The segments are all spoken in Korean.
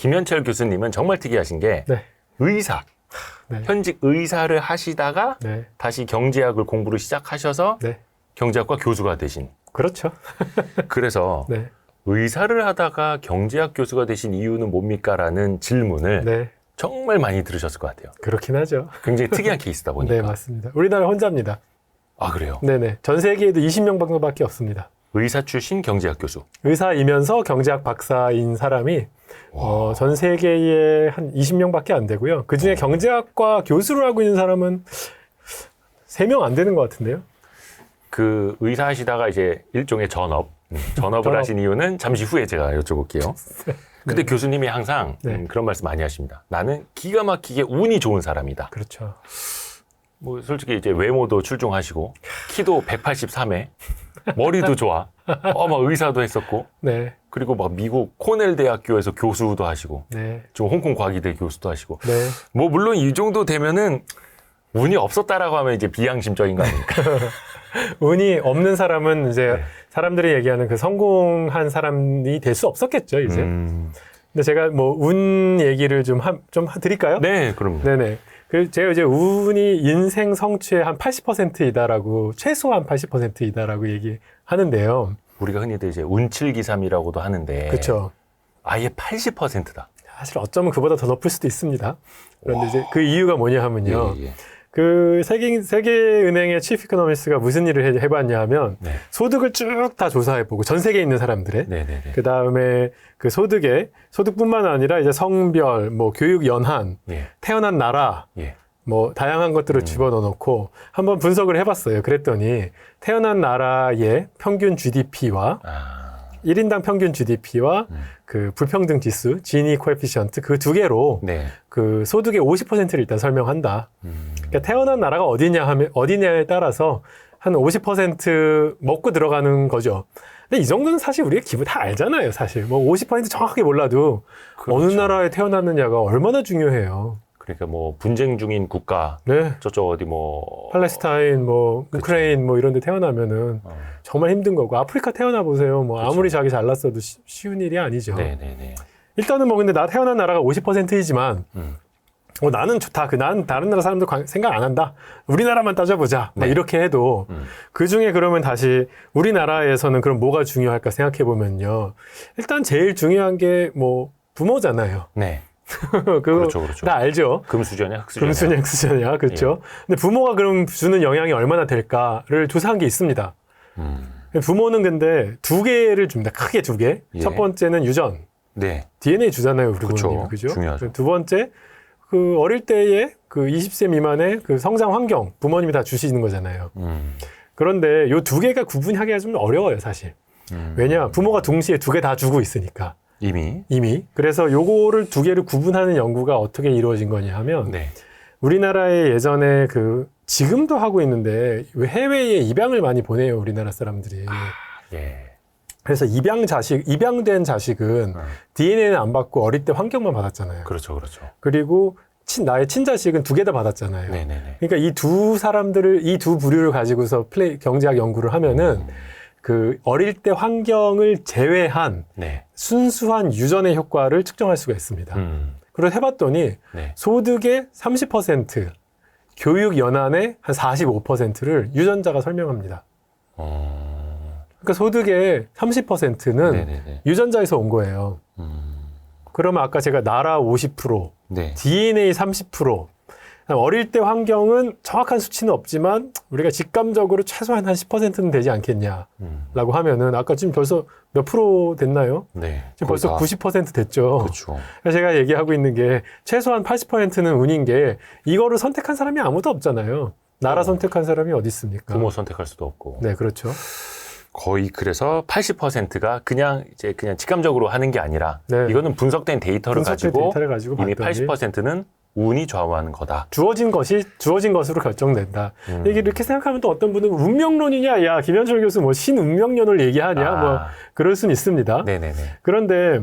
김현철 교수님은 정말 특이하신 게 네. 의사, 네. 현직 의사를 하시다가 네. 다시 경제학을 공부를 시작하셔서 네. 경제학과 교수가 되신. 그렇죠. 그래서 네. 의사를 하다가 경제학 교수가 되신 이유는 뭡니까?라는 질문을 네. 정말 많이 들으셨을 것 같아요. 그렇긴 하죠. 굉장히 특이한 케이스다 보니까. 네, 맞습니다. 우리나라 혼자입니다. 아, 그래요? 네네. 전 세계에도 20명 정도밖에 없습니다. 의사 출신 경제학 교수. 의사이면서 경제학 박사인 사람이 전 세계에 한 20명밖에 안 되고요. 그중에 경제학과 교수를 하고 있는 사람은 3명 안 되는 것 같은데요. 그 의사 하시다가 이제 일종의 전업을 하신 이유는 잠시 후에 제가 여쭤볼게요. 근데 교수님이 항상 네. 그런 말씀 많이 하십니다. 나는 기가 막히게 운이 좋은 사람이다. 그렇죠. 뭐 솔직히 이제 외모도 출중하시고 키도 183에 머리도 좋아. 막 의사도 했었고 네. 그리고 막 미국 코넬 대학교에서 교수도 하시고 네. 좀 홍콩 과기대 교수도 하시고 네. 뭐 물론 이 정도 되면은 운이 없었다라고 하면 이제 비양심적인 거 아닙니까? 운이 없는 사람은 이제 네. 사람들이 얘기하는 그 성공한 사람이 될 수 없었겠죠, 이제. 근데 제가 뭐 운 얘기를 좀 드릴까요? 네, 그럼요. 네네. 그 제가 이제 운이 인생 성취의 한 80%이다라고 최소한 80%이다라고 얘기하는데요. 우리가 흔히들 이제 운칠기삼이라고도 하는데 그렇죠. 아예 80%다. 사실 어쩌면 그보다 더 높을 수도 있습니다. 그런데 이제 그 이유가 뭐냐 하면요. 예. 그 세계은행의 치프 이코노미스트가 무슨 일을 해봤냐 하면 네. 소득을 쭉 다 조사해보고 전 세계에 있는 사람들의 네네네. 그 다음에 그 소득뿐만 아니라 이제 성별, 뭐 교육 연한, 예. 태어난 나라, 예. 뭐 다양한 것들을 집어넣어 놓고 한번 분석을 해봤어요. 그랬더니 태어난 나라의 평균 GDP와 1인당 평균 GDP와 그 불평등 지수, 지니 코에피션트 그 두 개로 네. 그 소득의 50%를 일단 설명한다. 그러니까 태어난 나라가 어디냐에 따라서 한 50% 먹고 들어가는 거죠. 근데 이 정도는 사실 우리가 기분 다 알잖아요, 사실. 뭐 50% 정확하게 몰라도 그렇죠. 어느 나라에 태어났느냐가 얼마나 중요해요. 그러니까 뭐 분쟁 중인 국가 네. 저쪽 어디 뭐 팔레스타인, 뭐 우크라이나 뭐 이런 데 태어나면은 정말 힘든 거고 아프리카 태어나 보세요. 뭐 그렇죠. 아무리 자기 잘났어도 쉬운 일이 아니죠. 네네네. 일단은 뭐 근데 나 태어난 나라가 50%이지만 나는 좋다. 난 다른 나라 사람들 생각 안 한다. 우리나라만 따져보자. 막 네. 이렇게 해도 그 중에 그러면 다시 우리나라에서는 그럼 뭐가 중요할까 생각해 보면요. 일단 제일 중요한 게 뭐 부모잖아요. 네. 그거 그렇죠. 다 알죠. 금수저냐 흑수저냐. 금수냐 흑수저냐. 그렇죠. 근데 부모가 그럼 주는 영향이 얼마나 될까를 조사한 게 있습니다. 부모는 근데 2개를 줍니다. 크게 2개. 예. 첫 번째는 유전. 네. DNA 주잖아요, 우리 그쵸. 부모님. 그죠? 중요하죠. 두 번째, 그 어릴 때에 그 20세 미만의 그 성장 환경, 부모님이 다 주시는 거잖아요. 그런데 요 2개가 구분하기가 좀 어려워요, 사실. 왜냐? 부모가 동시에 2개 다 주고 있으니까. 이미. 그래서 요거를 2개를 구분하는 연구가 어떻게 이루어진 거냐 하면, 네. 우리나라에 예전에 지금도 하고 있는데, 해외에 입양을 많이 보내요, 우리나라 사람들이. 예. 그래서 입양된 자식은 DNA는 안 받고 어릴 때 환경만 받았잖아요. 그렇죠. 그리고 나의 친자식은 2개 다 받았잖아요. 네네네. 그러니까 이 두 부류를 가지고서 경제학 연구를 하면은 그 어릴 때 환경을 제외한 네. 순수한 유전의 효과를 측정할 수가 있습니다. 그래서 해봤더니 네. 소득의 30%, 교육 연한의 한 45%를 유전자가 설명합니다. 그러니까 소득의 30%는 네네네. 유전자에서 온 거예요. 그러면 아까 제가 나라 50%, 네. DNA 30%, 어릴 때 환경은 정확한 수치는 없지만 우리가 직감적으로 최소한 한 10%는 되지 않겠냐라고 하면은 아까 지금 벌써 몇 프로 됐나요? 네. 지금 벌써 90% 됐죠. 그렇죠. 그래서 제가 얘기하고 있는 게 최소한 80%는 운인 게 이거를 선택한 사람이 아무도 없잖아요. 나라 선택한 사람이 어디 있습니까? 부모 선택할 수도 없고. 네, 그렇죠. 거의 그래서 80%가 그냥 직감적으로 하는 게 아니라 네. 이거는 분석된 데이터를 가지고 이미 봤더니 80%는 운이 좌우하는 거다. 주어진 것으로 결정된다. 이게 이렇게 생각하면 또 어떤 분은 운명론이냐, 야 김현철 교수 뭐 신운명론을 얘기하냐, 뭐 그럴 수는 있습니다. 네네네. 그런데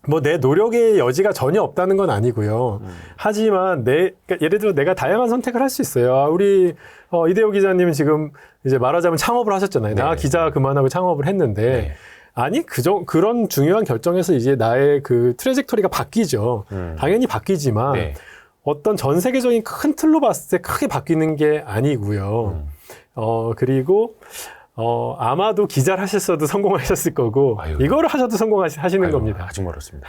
뭐 내 노력의 여지가 전혀 없다는 건 아니고요. 하지만 그러니까 예를 들어 내가 다양한 선택을 할 수 있어요. 우리 이대호 기자님은 지금 이제 말하자면 창업을 하셨잖아요. 네. 나 기자 그만하고 창업을 했는데. 네. 아니 그런 중요한 결정에서 이제 나의 그 트레젝토리가 바뀌죠. 당연히 바뀌지만 네. 어떤 전 세계적인 큰 틀로 봤을 때 크게 바뀌는 게 아니고요. 그리고 아마도 기자를 하셨어도 성공하셨을 거고 아유. 이거를 하셔도 성공하시는 겁니다. 아직 멀었습니다.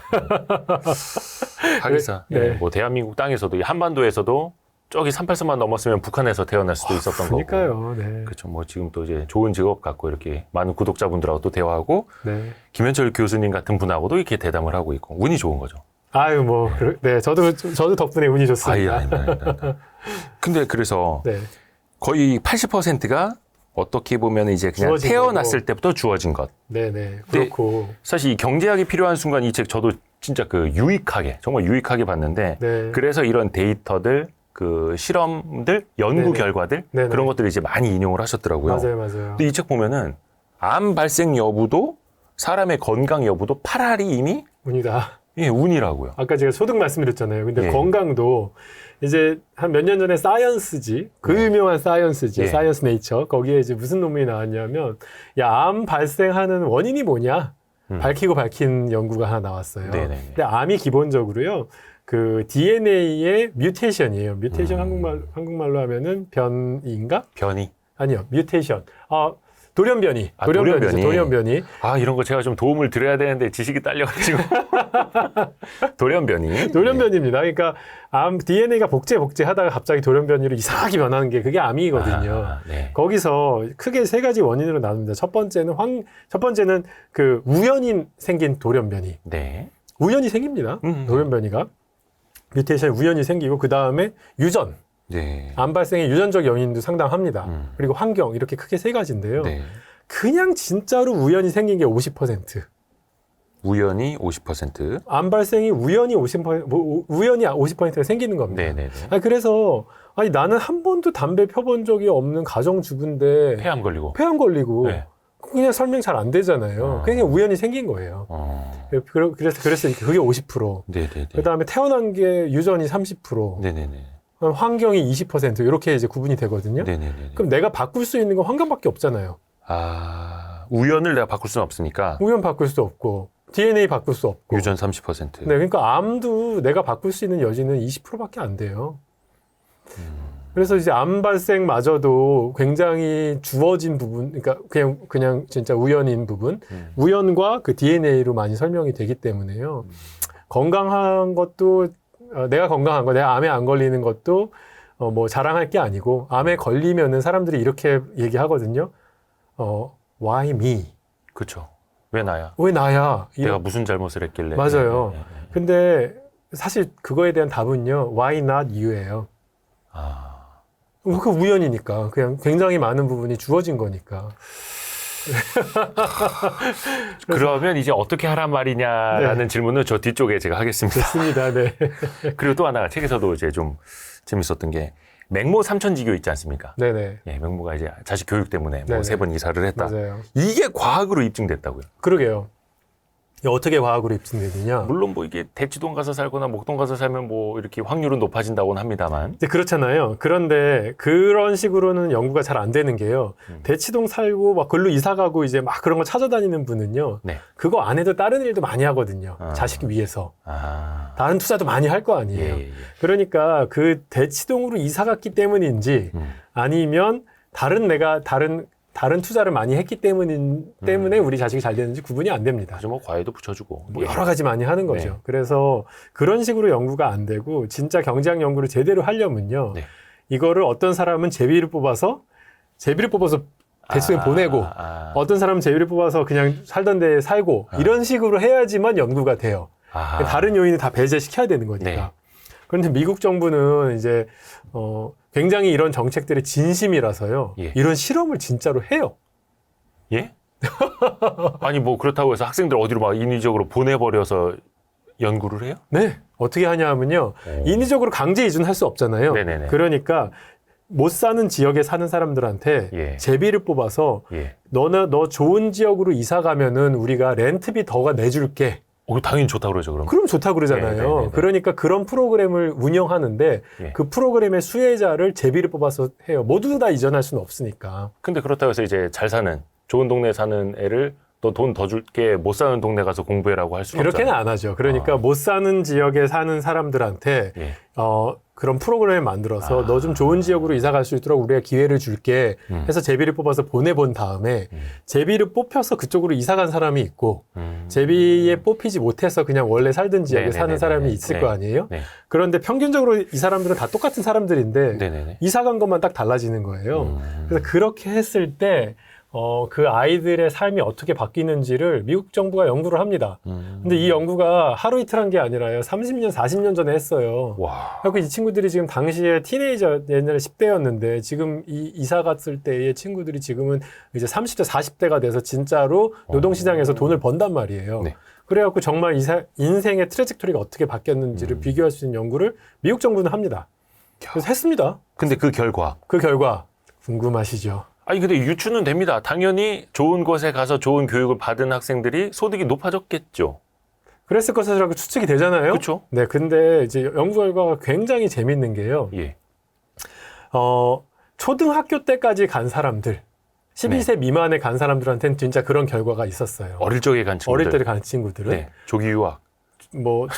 하기사. 네. 예, 뭐 대한민국 땅에서도 이 한반도에서도 저기 383만 넘었으면 북한에서 태어날 수도 있었던 거고. 그러니까요. 네. 그렇죠. 뭐 지금 또 이제 좋은 직업 갖고 이렇게 많은 구독자분들하고 또 대화하고 네. 김현철 교수님 같은 분하고도 이렇게 대담을 하고 있고 운이 좋은 거죠. 아유 뭐 네 저도 덕분에 운이 좋습니다. 아닙니다. 근데 그래서 네. 거의 80%가 어떻게 보면 이제 그냥 주어진 태어났을 때부터 주어진 것. 네네 그렇고 사실 이 경제학이 필요한 순간 이 책 저도 진짜 그 유익하게 정말 유익하게 봤는데 네. 그래서 이런 데이터들 그 실험들 연구 네네. 결과들 네네. 그런 것들을 이제 많이 인용을 하셨더라고요. 맞아요. 근데 이 책 보면은 암 발생 여부도 사람의 건강 여부도 8알이 이미 운이다. 예, 운이라고요. 아까 제가 소득 말씀드렸잖아요. 근데 예. 건강도 이제 한 몇 년 전에 사이언스지, 그 네. 유명한 사이언스지, 예. 사이언스 네이처 거기에 이제 무슨 논문이 나왔냐면 야, 암 발생하는 원인이 뭐냐? 밝히고 밝힌 연구가 하나 나왔어요. 네네네. 근데 암이 기본적으로요. 그 DNA의 뮤테이션이에요. 뮤테이션 한국말로 하면은 변이인가? 변이. 아니요. 뮤테이션. 돌연변이. 아, 돌연변이죠. 돌연변이. 돌연변이. 아, 이런 거 제가 좀 도움을 드려야 되는데 지식이 딸려가지고. 돌연변이. 돌연변이입니다. 그러니까 DNA가 복제하다가 갑자기 돌연변이로 이상하게 변하는 게 그게 암이거든요. 아, 네. 거기서 크게 세 가지 원인으로 나눕니다. 첫 번째는 그 우연히 생긴 돌연변이. 네. 우연히 생깁니다. 돌연변이가. 뮤테이션이 우연히 생기고 그 다음에 유전. 네. 암 발생의 유전적 요인도 상당합니다. 그리고 환경 이렇게 크게 세 가지인데요. 네. 그냥 진짜로 우연히 생긴 게 50%. 우연히 50%. 암 발생이 우연히 50%가 생기는 겁니다. 네네네. 그래서 나는 한 번도 담배 펴본 적이 없는 가정주부인데 폐암 걸리고. 폐암 걸리고 네. 그냥 설명 잘 안 되잖아요. 그냥 우연히 생긴 거예요. 그래서 그게 50%. 네네네. 그다음에 태어난 게 유전이 30%. 네네네. 환경이 20% 이렇게 이제 구분이 되거든요. 네네네. 그럼 내가 바꿀 수 있는 건 환경밖에 없잖아요. 아, 우연을 내가 바꿀 수는 없으니까. 우연 바꿀 수 없고 DNA 바꿀 수 없고. 유전 30%. 네, 그러니까 암도 내가 바꿀 수 있는 여지는 20%밖에 안 돼요. 그래서 이제 암 발생마저도 굉장히 주어진 부분, 그러니까 그냥 진짜 우연인 부분, 우연과 그 DNA로 많이 설명이 되기 때문에요. 건강한 것도 내가 건강한 거, 내가 암에 안 걸리는 것도 뭐 자랑할 게 아니고 암에 걸리면은 사람들이 이렇게 얘기하거든요. Why me? 그렇죠. 왜 나야? 왜 나야? 내가 무슨 잘못을 했길래? 맞아요. 네. 근데 사실 그거에 대한 답은요. Why not you예요. 아, 그 우연이니까. 그냥 굉장히 많은 부분이 주어진 거니까. 그러면 이제 어떻게 하란 말이냐라는 질문은 저 뒤쪽에 제가 하겠습니다. 좋습니다. 네. 그리고 또 하나가 책에서도 이제 좀 재밌었던 게 맹모 삼천지교 있지 않습니까? 네네. 예, 맹모가 이제 자식 교육 때문에 네네. 뭐 3번 이사를 했다. 맞아요. 이게 과학으로 입증됐다고요. 그러게요. 이게 어떻게 과학으로 입증되느냐. 물론 뭐 이게 대치동 가서 살거나 목동 가서 살면 뭐 이렇게 확률은 높아진다고는 합니다만. 이제 그렇잖아요. 그런데 그런 식으로는 연구가 잘 안 되는 게요. 대치동 살고 막 글로 이사 가고 이제 막 그런 거 찾아다니는 분은요. 네. 그거 안 해도 다른 일도 많이 하거든요. 아. 자식 위해서. 아. 다른 투자도 많이 할 거 아니에요. 예. 그러니까 그 대치동으로 이사 갔기 때문인지 아니면 다른 투자를 많이 했기 때문에 우리 자식이 잘 되는지 구분이 안 됩니다. 아주 뭐 과외도 붙여주고. 뭐 예. 여러 가지 많이 하는 거죠. 네. 그래서 그런 식으로 연구가 안 되고 진짜 경제학 연구를 제대로 하려면요. 네. 이거를 어떤 사람은 제비를 뽑아서 대치동에 보내고 어떤 사람은 제비를 뽑아서 그냥 살던 데에 살고 이런 식으로 해야지만 연구가 돼요. 다른 요인을 다 배제시켜야 되는 거니까. 네. 그런데 미국 정부는 이제 굉장히 이런 정책들이 진심이라서요. 예. 이런 실험을 진짜로 해요. 예? 아니 뭐 그렇다고 해서 학생들 어디로 막 인위적으로 보내버려서 연구를 해요? 네. 어떻게 하냐면요. 인위적으로 강제 이준할 수 없잖아요. 네네네. 그러니까 못 사는 지역에 사는 사람들한테 예. 제비를 뽑아서 예. 너 좋은 지역으로 이사 가면은 우리가 렌트비 더 내줄게. 당연히 좋다 그러죠, 그럼. 그럼 좋다 그러잖아요. 네네네네. 그러니까 그런 프로그램을 운영하는데 예. 그 프로그램의 수혜자를 제비를 뽑아서 해요. 모두 다 이전할 수는 없으니까. 근데 그렇다고 해서 이제 잘 사는, 좋은 동네에 사는 애를 또 돈 더 줄게 못 사는 동네 가서 공부해라고 할 수는 그렇게는 없잖아요. 안 하죠. 그러니까 못 사는 지역에 사는 사람들한테 예. 그런 프로그램을 만들어서 너 좀 좋은 지역으로 이사 갈 수 있도록 우리가 기회를 줄게 해서 제비를 뽑아서 보내본 다음에 제비를 뽑혀서 그쪽으로 이사 간 사람이 있고 제비에 뽑히지 못해서 그냥 원래 살던 지역에 네네네네. 사는 사람이 있을 네. 거 아니에요? 네. 그런데 평균적으로 이 사람들은 다 똑같은 사람들인데 네네네. 이사 간 것만 딱 달라지는 거예요. 그래서 그렇게 했을 때 그 아이들의 삶이 어떻게 바뀌는지를 미국 정부가 연구를 합니다. 근데 이 연구가 하루 이틀 한 게 아니라요. 30년, 40년 전에 했어요. 와. 그래서 이 친구들이 지금 당시에 티네이저, 옛날에 10대였는데 지금 이사 갔을 때의 친구들이 지금은 이제 30대, 40대가 돼서 진짜로 노동시장에서 돈을 번단 말이에요. 네. 그래갖고 정말 인생의 트레젝토리가 어떻게 바뀌었는지를 비교할 수 있는 연구를 미국 정부는 합니다. 그래서 했습니다. 근데 그 결과. 그 결과 궁금하시죠? 아니 근데 유추는 됩니다. 당연히 좋은 곳에 가서 좋은 교육을 받은 학생들이 소득이 높아졌겠죠. 그랬을 것이라고 추측이 되잖아요. 그렇죠. 네, 근데 이제 연구 결과가 굉장히 재밌는 게요. 예. 초등학교 때까지 간 사람들, 12세 미만에 간 사람들한테는 진짜 그런 결과가 있었어요. 어릴 적에 간 친구들. 어릴 때 간 친구들은 네. 조기 유학. 뭐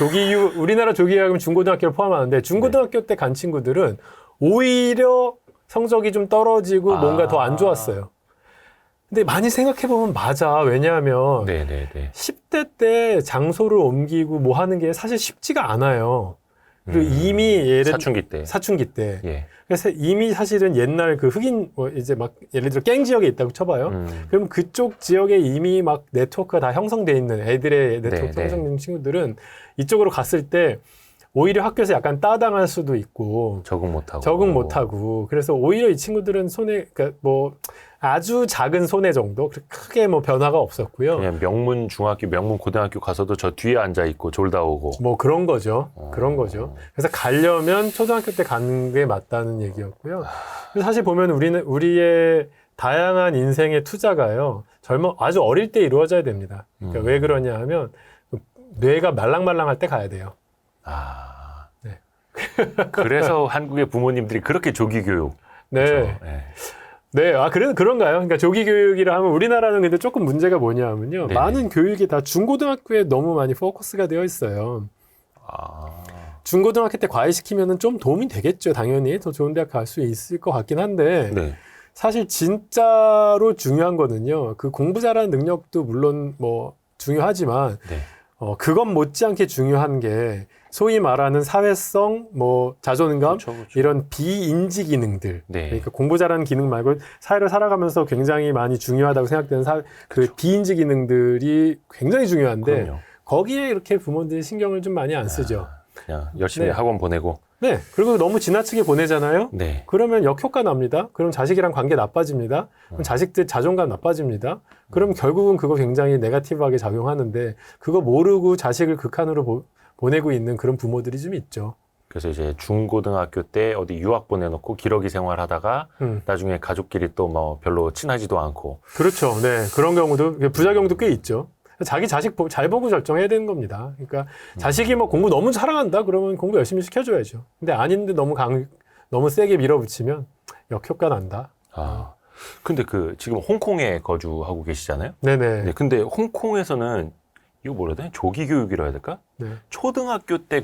우리나라 조기 유학은 중고등학교를 포함하는데 중고등학교 때 간 친구들은 오히려 성적이 좀 떨어지고 뭔가 더 안 좋았어요. 근데 많이 생각해보면 맞아. 왜냐하면 네네네. 10대 때 장소를 옮기고 뭐 하는 게 사실 쉽지가 않아요. 그리고 이미 사춘기 때. 예. 그래서 이미 사실은 옛날 그 흑인 이제 막 예를 들어 갱 지역에 있다고 쳐봐요. 그럼 그쪽 지역에 이미 막 네트워크가 다 형성돼 있는 애들의 네트워크 형성된 친구들은 이쪽으로 갔을 때 오히려 학교에서 약간 따당할 수도 있고 적응 못하고. 그래서 오히려 이 친구들은 그러니까 뭐 아주 작은 손해 정도 크게 뭐 변화가 없었고요. 그냥 명문 중학교, 명문 고등학교 가서도 저 뒤에 앉아 있고 졸다 오고. 뭐 그런 거죠. 그런 거죠. 그래서 가려면 초등학교 때 가는 게 맞다는 얘기였고요. 그래서 사실 보면 우리의 다양한 인생의 투자가요. 아주 어릴 때 이루어져야 됩니다. 그러니까 왜 그러냐 하면 뇌가 말랑말랑할 때 가야 돼요. 네. 그래서 한국의 부모님들이 그렇게 조기 교육. 네. 그렇죠? 네. 네, 그런가요? 그러니까 조기 교육이라 하면 우리나라는 근데 조금 문제가 뭐냐 하면요. 네네. 많은 교육이 다 중고등학교에 너무 많이 포커스가 되어 있어요. 중고등학교 때 과외시키면은 좀 도움이 되겠죠. 당연히 더 좋은 대학 갈 수 있을 것 같긴 한데. 네. 사실 진짜로 중요한 거는요. 그 공부 잘하는 능력도 물론 뭐 중요하지만 네. 그건 못지않게 중요한 게 소위 말하는 사회성, 뭐 자존감 그렇죠. 이런 비인지 기능들. 네. 그러니까 공부 잘하는 기능 말고 사회를 살아가면서 굉장히 많이 중요하다고 생각되는 그 비인지 기능들이 굉장히 중요한데 그럼요. 거기에 이렇게 부모들이 신경을 좀 많이 안 쓰죠. 그냥 열심히 네. 학원 보내고. 네. 그리고 너무 지나치게 보내잖아요. 네. 그러면 역효과 납니다. 그럼 자식이랑 관계 나빠집니다. 그럼 자식들 자존감 나빠집니다. 그럼 결국은 그거 굉장히 네거티브하게 작용하는데 그거 모르고 자식을 극한으로 보내고 있는 그런 부모들이 좀 있죠. 그래서 이제 중고등학교 때 어디 유학 보내놓고 기러기 생활하다가 나중에 가족끼리 또 뭐 별로 친하지도 않고. 그렇죠. 네. 그런 경우도 부작용도 꽤 있죠. 자기 자식 잘 보고 결정해야 되는 겁니다. 그러니까 자식이 뭐 공부 너무 사랑한다 그러면 공부 열심히 시켜줘야죠. 근데 아닌데 너무 세게 밀어붙이면 역효과 난다. 근데 지금 홍콩에 거주하고 계시잖아요. 네네. 네, 근데 홍콩에서는 이거 뭐라 해야 되나? 조기 교육이라 해야 될까? 네. 초등학교 때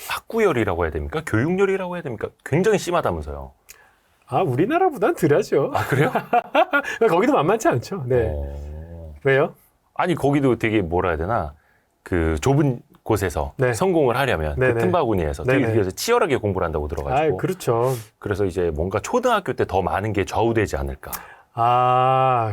학구열이라고 해야 됩니까? 교육열이라고 해야 됩니까? 굉장히 심하다면서요. 우리나라보단 덜하죠. 그래요? 거기도 만만치 않죠. 네. 왜요? 아니 거기도 되게 뭐라 해야 되나? 좁은 곳에서 네. 성공을 하려면 네네. 틈바구니에서 네네. 되게 치열하게 공부를 한다고 들어가지고. 그렇죠. 그래서 이제 뭔가 초등학교 때 더 많은 게 좌우되지 않을까.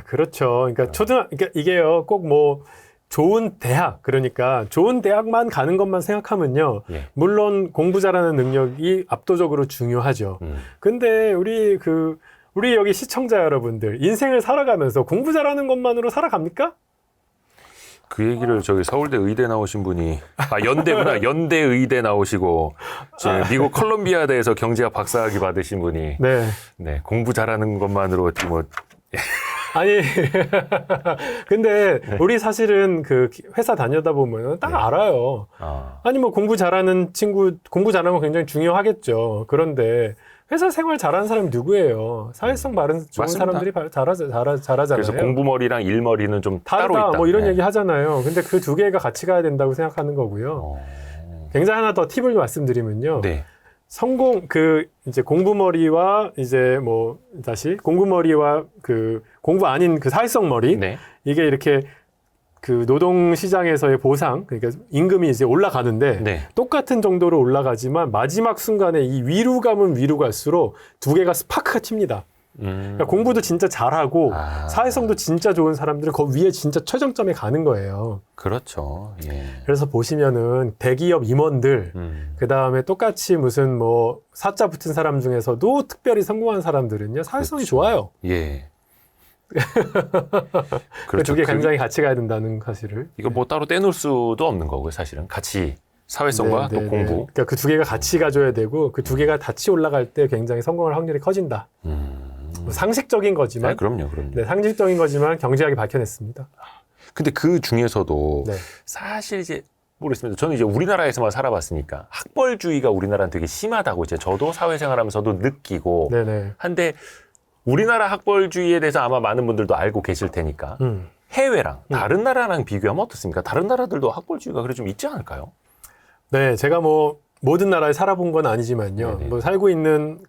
그렇죠. 그러니까 그러니까 이게요, 꼭 뭐 좋은 대학, 그러니까 좋은 대학만 가는 것만 생각하면요. 예. 물론 공부 잘하는 능력이 압도적으로 중요하죠. 근데 우리 여기 시청자 여러분들, 인생을 살아가면서 공부 잘하는 것만으로 살아갑니까? 그 얘기를 저기 서울대 의대 나오신 분이 연대구나. 연대 의대 나오시고 지금 미국 컬럼비아대에서 경제학 박사학위 받으신 분이 네. 공부 잘하는 것만으로 뭐 아니 근데 우리 사실은 회사 다니다 보면 딱 알아요. 아니 뭐 공부 잘하는 친구, 공부 잘하는 거 굉장히 중요하겠죠. 그런데 회사 생활 잘하는 사람이 누구예요? 사회성 바른 좋은 맞습니다. 사람들이 잘하잖아요. 그래서 공부머리랑 일머리는 좀 따로 다르다 있다. 뭐 이런 네. 얘기 하잖아요. 근데 그 두 개가 같이 가야 된다고 생각하는 거고요. 굉장히 하나 더 팁을 말씀드리면요. 네. 이제 공부머리와 이제 뭐 다시 공부머리와 그 공부 아닌 그 사회성 머리 네. 이게 이렇게 그 노동시장에서의 보상, 그러니까 임금이 이제 올라가는데 네. 똑같은 정도로 올라가지만 마지막 순간에 이 위로감은 위로 갈수록 두 개가 스파크가 튑니다. 그러니까 공부도 진짜 잘하고 사회성도 진짜 좋은 사람들은 그 위에 진짜 최정점에 가는 거예요. 그렇죠. 예. 그래서 보시면은 대기업 임원들, 그 다음에 똑같이 무슨 뭐 사자 붙은 사람 중에서도 특별히 성공한 사람들은요 사회성이 그렇죠. 좋아요. 예. 그 두 개 굉장히 같이 가야 된다는 사실을. 이거 뭐 따로 떼놓을 수도 없는 거고요, 사실은. 같이 사회성과 또 공부. 그러니까 그 두 개가 같이 가줘야 되고 그 두 개가 같이 올라갈 때 굉장히 성공할 확률이 커진다. 뭐 상식적인 거지만. 아, 그럼요. 네, 상식적인 거지만 경제학이 밝혀냈습니다. 근데 그 중에서도 네. 사실 이제 모르겠습니다. 저는 이제 우리나라에서만 살아봤으니까 학벌주의가 우리나라는 되게 심하다고 이제 저도 사회생활하면서도 느끼고 네네. 한데 우리나라 학벌주의에 대해서 아마 많은 분들도 알고 계실 테니까 해외랑 다른 나라랑 비교하면 어떻습니까? 다른 나라들도 학벌주의가 그래 좀 있지 않을까요? 네, 제가 뭐 모든 나라에 살아본 건 아니지만요. 네네. 뭐 살고 있는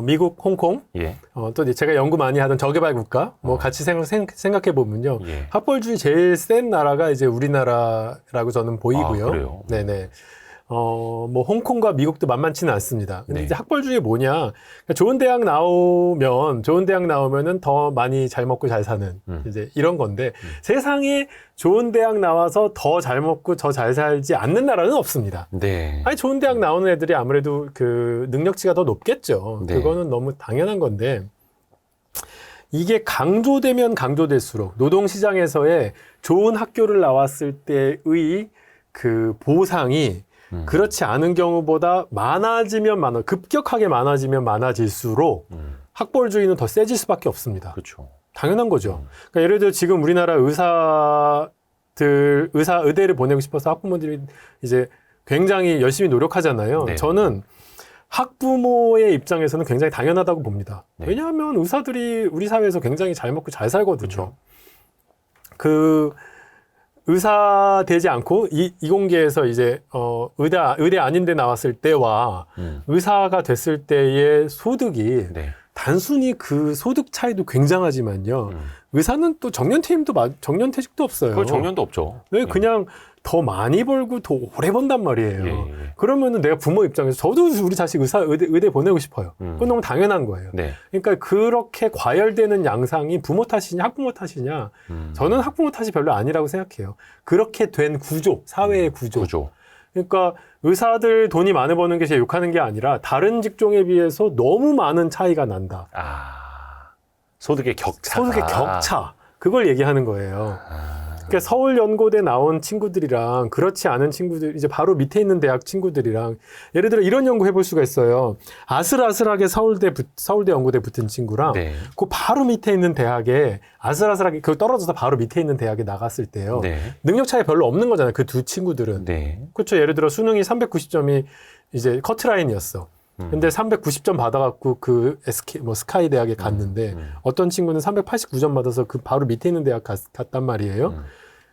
미국, 홍콩, 예. 또 이제 제가 연구 많이 하던 저개발 국가, 뭐 같이 생각해 보면요. 예. 학벌주의 제일 센 나라가 이제 우리나라라고 저는 보이고요. 아, 그래요? 네네. 뭐 홍콩과 미국도 만만치는 않습니다. 근데 네. 이제 학벌주의 뭐냐? 그러니까 좋은 대학 나오면은 더 많이 잘 먹고 잘 사는 이제 이런 건데 세상에 좋은 대학 나와서 더 잘 먹고 더 잘 살지 않는 나라는 없습니다. 네. 아니 좋은 대학 나오는 애들이 아무래도 그 능력치가 더 높겠죠. 네. 그거는 너무 당연한 건데 이게 강조되면 강조될수록 노동시장에서의 좋은 학교를 나왔을 때의 그 보상이 그렇지 않은 경우보다 급격하게 많아지면 많아질수록 학벌주의는 더 세질 수밖에 없습니다. 그렇죠. 당연한 거죠. 그러니까 예를 들어 지금 우리나라 의대를 보내고 싶어서 학부모들이 이제 굉장히 열심히 노력하잖아요. 네. 저는 학부모의 입장에서는 굉장히 당연하다고 봅니다. 네. 왜냐하면 의사들이 우리 사회에서 굉장히 잘 먹고 잘 살거든요. 그렇죠. 그 의사 되지 않고 이공계에서 이제 의대 아닌데 나왔을 때와 의사가 됐을 때의 소득이 네. 단순히 그 소득 차이도 굉장하지만요. 의사는 또 정년퇴직도 없어요. 그 정년도 없죠. 네, 그냥 더 많이 벌고 더 오래 번단 말이에요. 예, 예. 그러면은 내가 부모 입장에서 저도 우리 자식 의대 보내고 싶어요. 그건 너무 당연한 거예요. 네. 그러니까 그렇게 과열되는 양상이 부모 탓이냐 학부모 탓이냐 저는 학부모 탓이 별로 아니라고 생각해요. 그렇게 된 구조, 사회의 구조. 그러니까 의사들 돈이 많이 버는 게 제가 욕하는 게 아니라 다른 직종에 비해서 너무 많은 차이가 난다. 소득의 격차. 소득의 격차. 그걸 얘기하는 거예요. 그러니까 서울연고대 나온 친구들이랑 그렇지 않은 친구들, 이제 바로 밑에 있는 대학 친구들이랑 예를 들어 이런 연구 해볼 수가 있어요. 아슬아슬하게 서울대 연고대 붙은 친구랑 네. 그 바로 밑에 있는 대학에 아슬아슬하게 그 떨어져서 바로 밑에 있는 대학에 나갔을 때요. 네. 능력 차이 별로 없는 거잖아요. 그 두 친구들은. 네. 그렇죠. 예를 들어 수능이 390점이 이제 커트라인이었어. 근데 390점 받아갖고 그 스카이 대학에 갔는데 어떤 친구는 389점 받아서 그 바로 밑에 있는 대학 갔단 말이에요.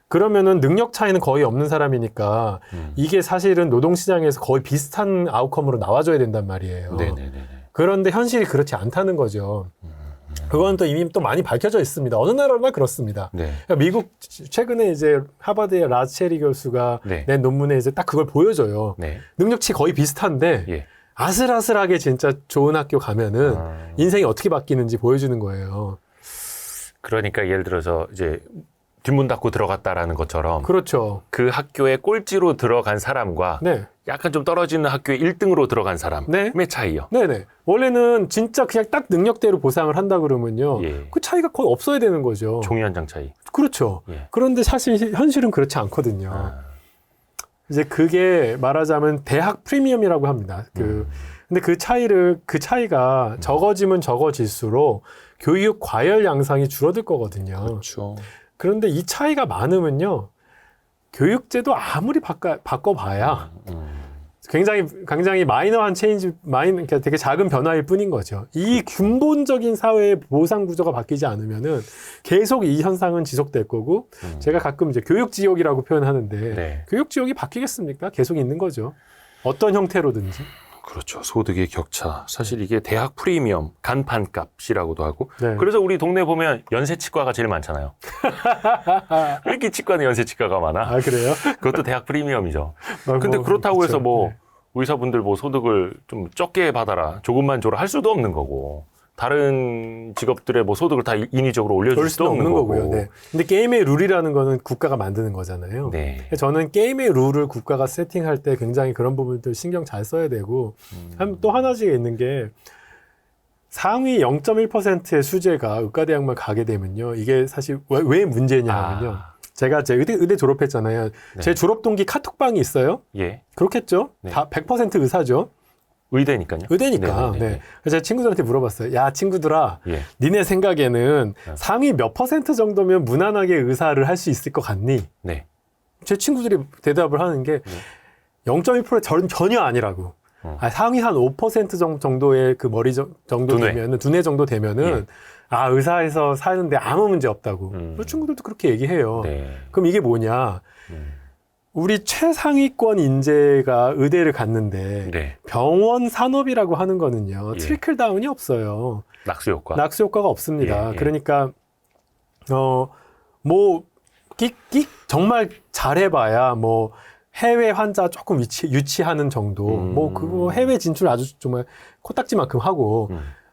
그러면은 능력 차이는 거의 없는 사람이니까 이게 사실은 노동시장에서 거의 비슷한 아웃컴으로 나와줘야 된단 말이에요. 네네네. 그런데 현실이 그렇지 않다는 거죠. 그건 또 이미 또 많이 밝혀져 있습니다. 어느 나라나 그렇습니다. 네. 그러니까 미국 최근에 이제 하버드의 라체리 교수가 네. 낸 논문에 이제 딱 그걸 보여줘요. 네. 능력치 거의 비슷한데 예. 아슬아슬하게 진짜 좋은 학교 가면은 인생이 어떻게 바뀌는지 보여주는 거예요. 그러니까 예를 들어서 이제 뒷문 닫고 들어갔다라는 것처럼 그렇죠. 그 학교에 꼴찌로 들어간 사람과 네. 약간 좀 떨어지는 학교에 1등으로 들어간 사람의 네. 차이요. 네네. 원래는 진짜 그냥 딱 능력대로 보상을 한다 그러면요. 예. 그 차이가 거의 없어야 되는 거죠. 종이 한 장 차이. 그렇죠. 예. 그런데 사실 현실은 그렇지 않거든요. 이제 그게 말하자면 대학 프리미엄이라고 합니다. 근데 그 차이가 적어지면 적어질수록 교육 과열 양상이 줄어들 거거든요. 그렇죠. 그런데 이 차이가 많으면요. 교육제도 아무리 바꿔봐야 굉장히 마이너한 그러니까 되게 작은 변화일 뿐인 거죠. 이 근본적인 사회의 보상 구조가 바뀌지 않으면은 계속 이 현상은 지속될 거고, 제가 가끔 이제 교육 지옥이라고 표현하는데, 네. 교육 지옥이 바뀌겠습니까? 계속 있는 거죠. 어떤 형태로든지. 그렇죠. 소득의 격차. 사실 이게 대학 프리미엄, 간판값이라고도 하고. 네. 그래서 우리 동네 보면 연세치과가 제일 많잖아요. 왜 이렇게 치과는 연세치과가 많아? 아, 그래요? 그것도 대학 프리미엄이죠. 아, 근데 그렇다고 그쵸. 해서 뭐 네. 의사분들 뭐 소득을 좀 적게 받아라, 조금만 줘라 할 수도 없는 거고. 다른 직업들의 뭐 소득을 다 인위적으로 올려줄 그럴 수도 수는 없는 거고. 거고요. 네. 근데 게임의 룰이라는 거는 국가가 만드는 거잖아요. 네. 저는 게임의 룰을 국가가 세팅할 때 굉장히 그런 부분들 신경 잘 써야 되고, 또 하나씩 있는 게 상위 0.1%의 수재가 의과대학만 가게 되면요. 이게 사실 왜 문제냐면요. 제가 제 의대 졸업했잖아요. 네. 제 졸업 동기 카톡방이 있어요. 예. 그렇겠죠? 네. 다 100% 의사죠. 의대니까요. 의대니까. 네네네. 네. 그래서 제가 친구들한테 물어봤어요. 야, 친구들아, 예. 니네 생각에는 상위 몇 % 정도면 무난하게 의사를 할 수 있을 것 같니? 네. 제 친구들이 대답을 하는 게 0.1% 전혀 아니라고. 상위 한 5% 정도의 그 머리 정도 두뇌. 되면은, 두뇌 정도 되면은, 아, 의사에서 사는데 아무 문제 없다고. 그 친구들도 그렇게 얘기해요. 네. 그럼 이게 뭐냐? 우리 최상위권 인재가 의대를 갔는데, 네. 병원 산업이라고 하는 거는요, 예. 트리클 다운이 없어요. 낙수 효과. 낙수 효과가 없습니다. 예, 예. 그러니까, 뭐, 정말 잘해봐야, 뭐, 해외 환자 조금 유치하는 정도, 뭐, 그거 해외 진출 아주 정말 코딱지만큼 하고,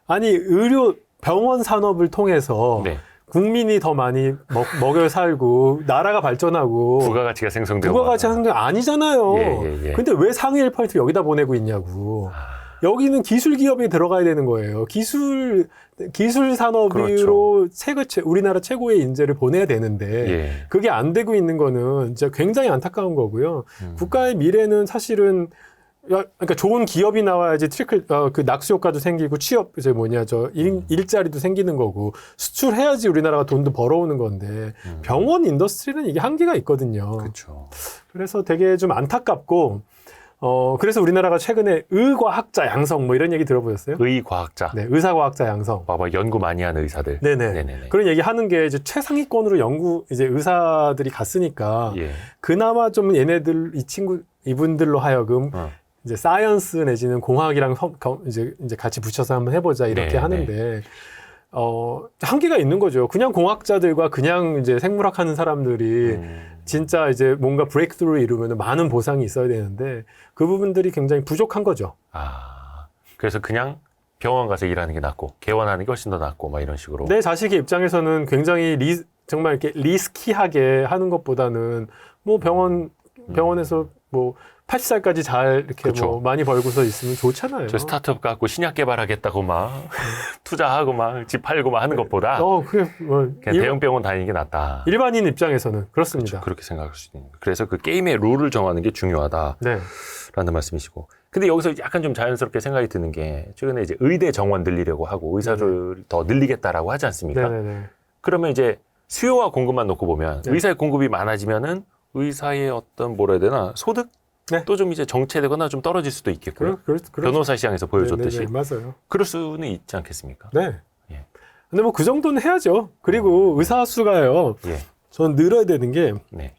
아니, 병원 산업을 통해서 네. 국민이 더 많이 먹여 살고, 나라가 발전하고, 부가가치가 생성되고. 부가가치 하는 게 아니잖아요. 예. 근데 왜 상위 1% 여기다 보내고 있냐고. 여기는 기술 기업이 들어가야 되는 거예요. 기술 산업으로 그렇죠. 우리나라 최고의 인재를 보내야 되는데 예. 그게 안 되고 있는 거는 진짜 굉장히 안타까운 거고요. 국가의 미래는 사실은 그러니까 좋은 기업이 나와야지 그 낙수 효과도 생기고 취업 일자리도 생기는 거고 수출해야지 우리나라가 돈도 벌어오는 건데 병원 인더스트리는 이게 한계가 있거든요. 그렇죠. 그래서 되게 좀 안타깝고 그래서 우리나라가 최근에 의과학자 양성 뭐 이런 얘기 들어보셨어요? 의과학자. 네, 의사과학자 양성. 봐봐, 연구 많이 하는 의사들. 네네. 네네네. 그런 얘기 하는 게 이제 최상위권으로 이제 의사들이 갔으니까 예. 그나마 좀 이분들로 하여금 어. 이제 사이언스 내지는 공학이랑 이제 같이 붙여서 한번 해보자 이렇게 네, 하는데 한계가 있는 거죠. 그냥 공학자들과 그냥 이제 생물학 하는 사람들이 진짜 이제 뭔가 브레이크스루를 이루면 많은 보상이 있어야 되는데 그 부분들이 굉장히 부족한 거죠. 그래서 그냥 병원 가서 일하는 게 낫고 개원하는 게 훨씬 더 낫고 막 이런 식으로. 내 자식의 입장에서는 굉장히 정말 이렇게 리스키하게 하는 것보다는 뭐 병원에서 뭐 80살까지 잘 이렇게 그쵸. 뭐 많이 벌고서 있으면 좋잖아요. 저 스타트업 갖고 신약 개발하겠다고 막 투자하고 막 집 팔고 막 하는 것보다 그게 뭐 그냥 대형 병원 다니는 게 낫다. 일반인 입장에서는 그렇습니다. 그렇게 생각할 수 있는. 그래서 그 게임의 룰을 정하는 게 중요하다라는 네. 말씀이시고. 근데 여기서 약간 좀 자연스럽게 생각이 드는 게 최근에 이제 의대 정원 늘리려고 하고 의사를 더 늘리겠다라고 하지 않습니까? 네네네. 그러면 이제 수요와 공급만 놓고 보면 네. 의사의 공급이 많아지면은 의사의 어떤 뭐라 해야 되나 소득 네. 또 좀 이제 정체되거나 좀 떨어질 수도 있겠고요. 그렇죠. 변호사 시장에서 보여줬듯이 네네, 맞아요. 그럴 수는 있지 않겠습니까? 네. 예. 근데 뭐 그 정도는 해야죠. 그리고 의사 수가요. 예. 전 늘어야 되는 게 네.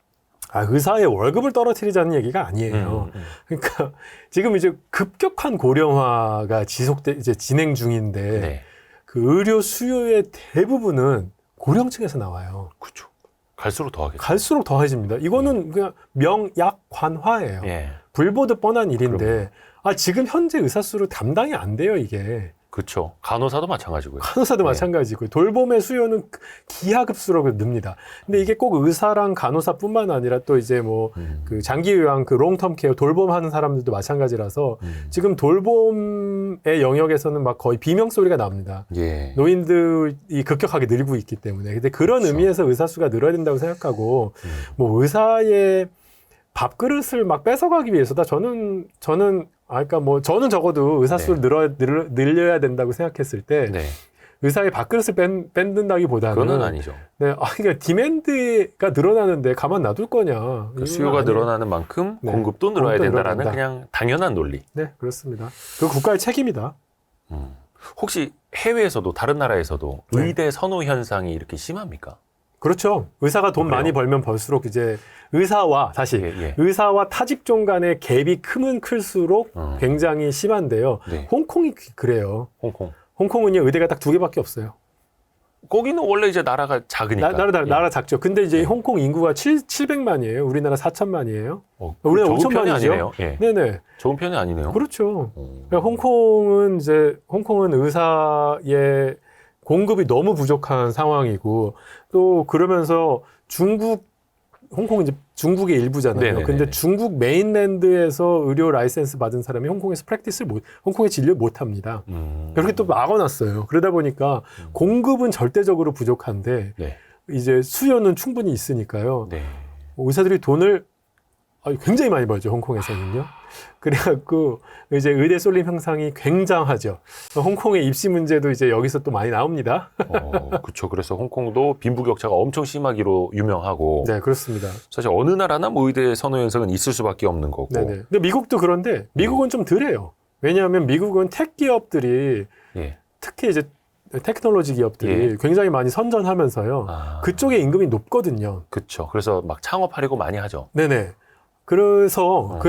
의사의 월급을 떨어뜨리자는 얘기가 아니에요. 그러니까 지금 이제 급격한 고령화가 이제 진행 중인데 네. 그 의료 수요의 대부분은 고령층에서 나와요. 그렇죠. 갈수록 더하겠죠. 갈수록 더해집니다. 이거는 그냥 명약관화예요. 예. 불보듯 뻔한 일인데 지금 현재 의사 수로 감당이 안 돼요, 이게. 그렇죠. 간호사도 마찬가지고요. 간호사도 네. 마찬가지고 돌봄의 수요는 기하급수로 늡니다. 근데 이게 꼭 의사랑 간호사뿐만 아니라 또 이제 뭐 그 장기 요양 그 롱텀 케어 돌봄하는 사람들도 마찬가지라서 지금 돌봄의 영역에서는 막 거의 비명 소리가 납니다. 예. 노인들이 급격하게 늘고 있기 때문에. 근데 그런 그렇죠. 의미에서 의사 수가 늘어야 된다고 생각하고 뭐 의사의 밥그릇을 막 뺏어가기 위해서다. 저는 그러니까 뭐 저는 적어도 의사 수를 늘려야 된다고 생각했을 때 네. 의사의 밥그릇을 뺀다기보다는 그건 아니죠. 네, 그러니까 디맨드가 늘어나는데 가만 놔둘 거냐. 그러니까 수요가 아니에요. 늘어나는 만큼 네. 공급도 늘어야 공급도 된다라는 늘어난다. 그냥 당연한 논리. 네, 그렇습니다. 그 국가의 책임이다. 혹시 해외에서도 다른 나라에서도 네. 의대 선호 현상이 이렇게 심합니까? 그렇죠. 의사가 돈 그래요? 많이 벌면 벌수록 이제 의사와 다시 예. 의사와 타직종 간의 갭이 크면 클수록 굉장히 심한데요. 네. 홍콩이 그래요. 홍콩. 홍콩은요 의대가 딱 2개밖에 없어요. 거기는 원래 이제 나라가 작으니까. 예. 나라 작죠. 근데 이제 네. 홍콩 인구가 700만이에요. 우리나라 4천만이에요. 좋은 우리나라 엄청 편이 많이죠. 아니네요. 예. 네네. 좋은 편이 아니네요. 그렇죠. 음. 그러니까 홍콩은 의사의 공급이 너무 부족한 상황이고 또 그러면서 홍콩은 이제 중국의 일부잖아요. 네네네네. 근데 중국 메인랜드에서 의료 라이센스 받은 사람이 홍콩에서 홍콩의 진료 못 합니다. 그렇게 또 막아놨어요. 그러다 보니까 공급은 절대적으로 부족한데 네. 이제 수요는 충분히 있으니까요. 네. 의사들이 돈을 굉장히 많이 벌죠, 홍콩에서는요. 그래갖고 이제 의대 쏠림 현상이 굉장하죠. 홍콩의 입시 문제도 이제 여기서 또 많이 나옵니다. 그렇죠. 그래서 홍콩도 빈부격차가 엄청 심하기로 유명하고 네, 그렇습니다. 사실 어느 나라나 뭐 의대 선호 현상은 있을 수밖에 없는 거고. 네네. 근데 미국도 그런데 미국은 좀 덜해요. 왜냐하면 미국은 택 기업들이 예. 특히 이제 테크놀로지 기업들이 예. 굉장히 많이 선전하면서요. 그쪽의 임금이 높거든요. 그렇죠. 그래서 막 창업하려고 많이 하죠. 네네. 그래서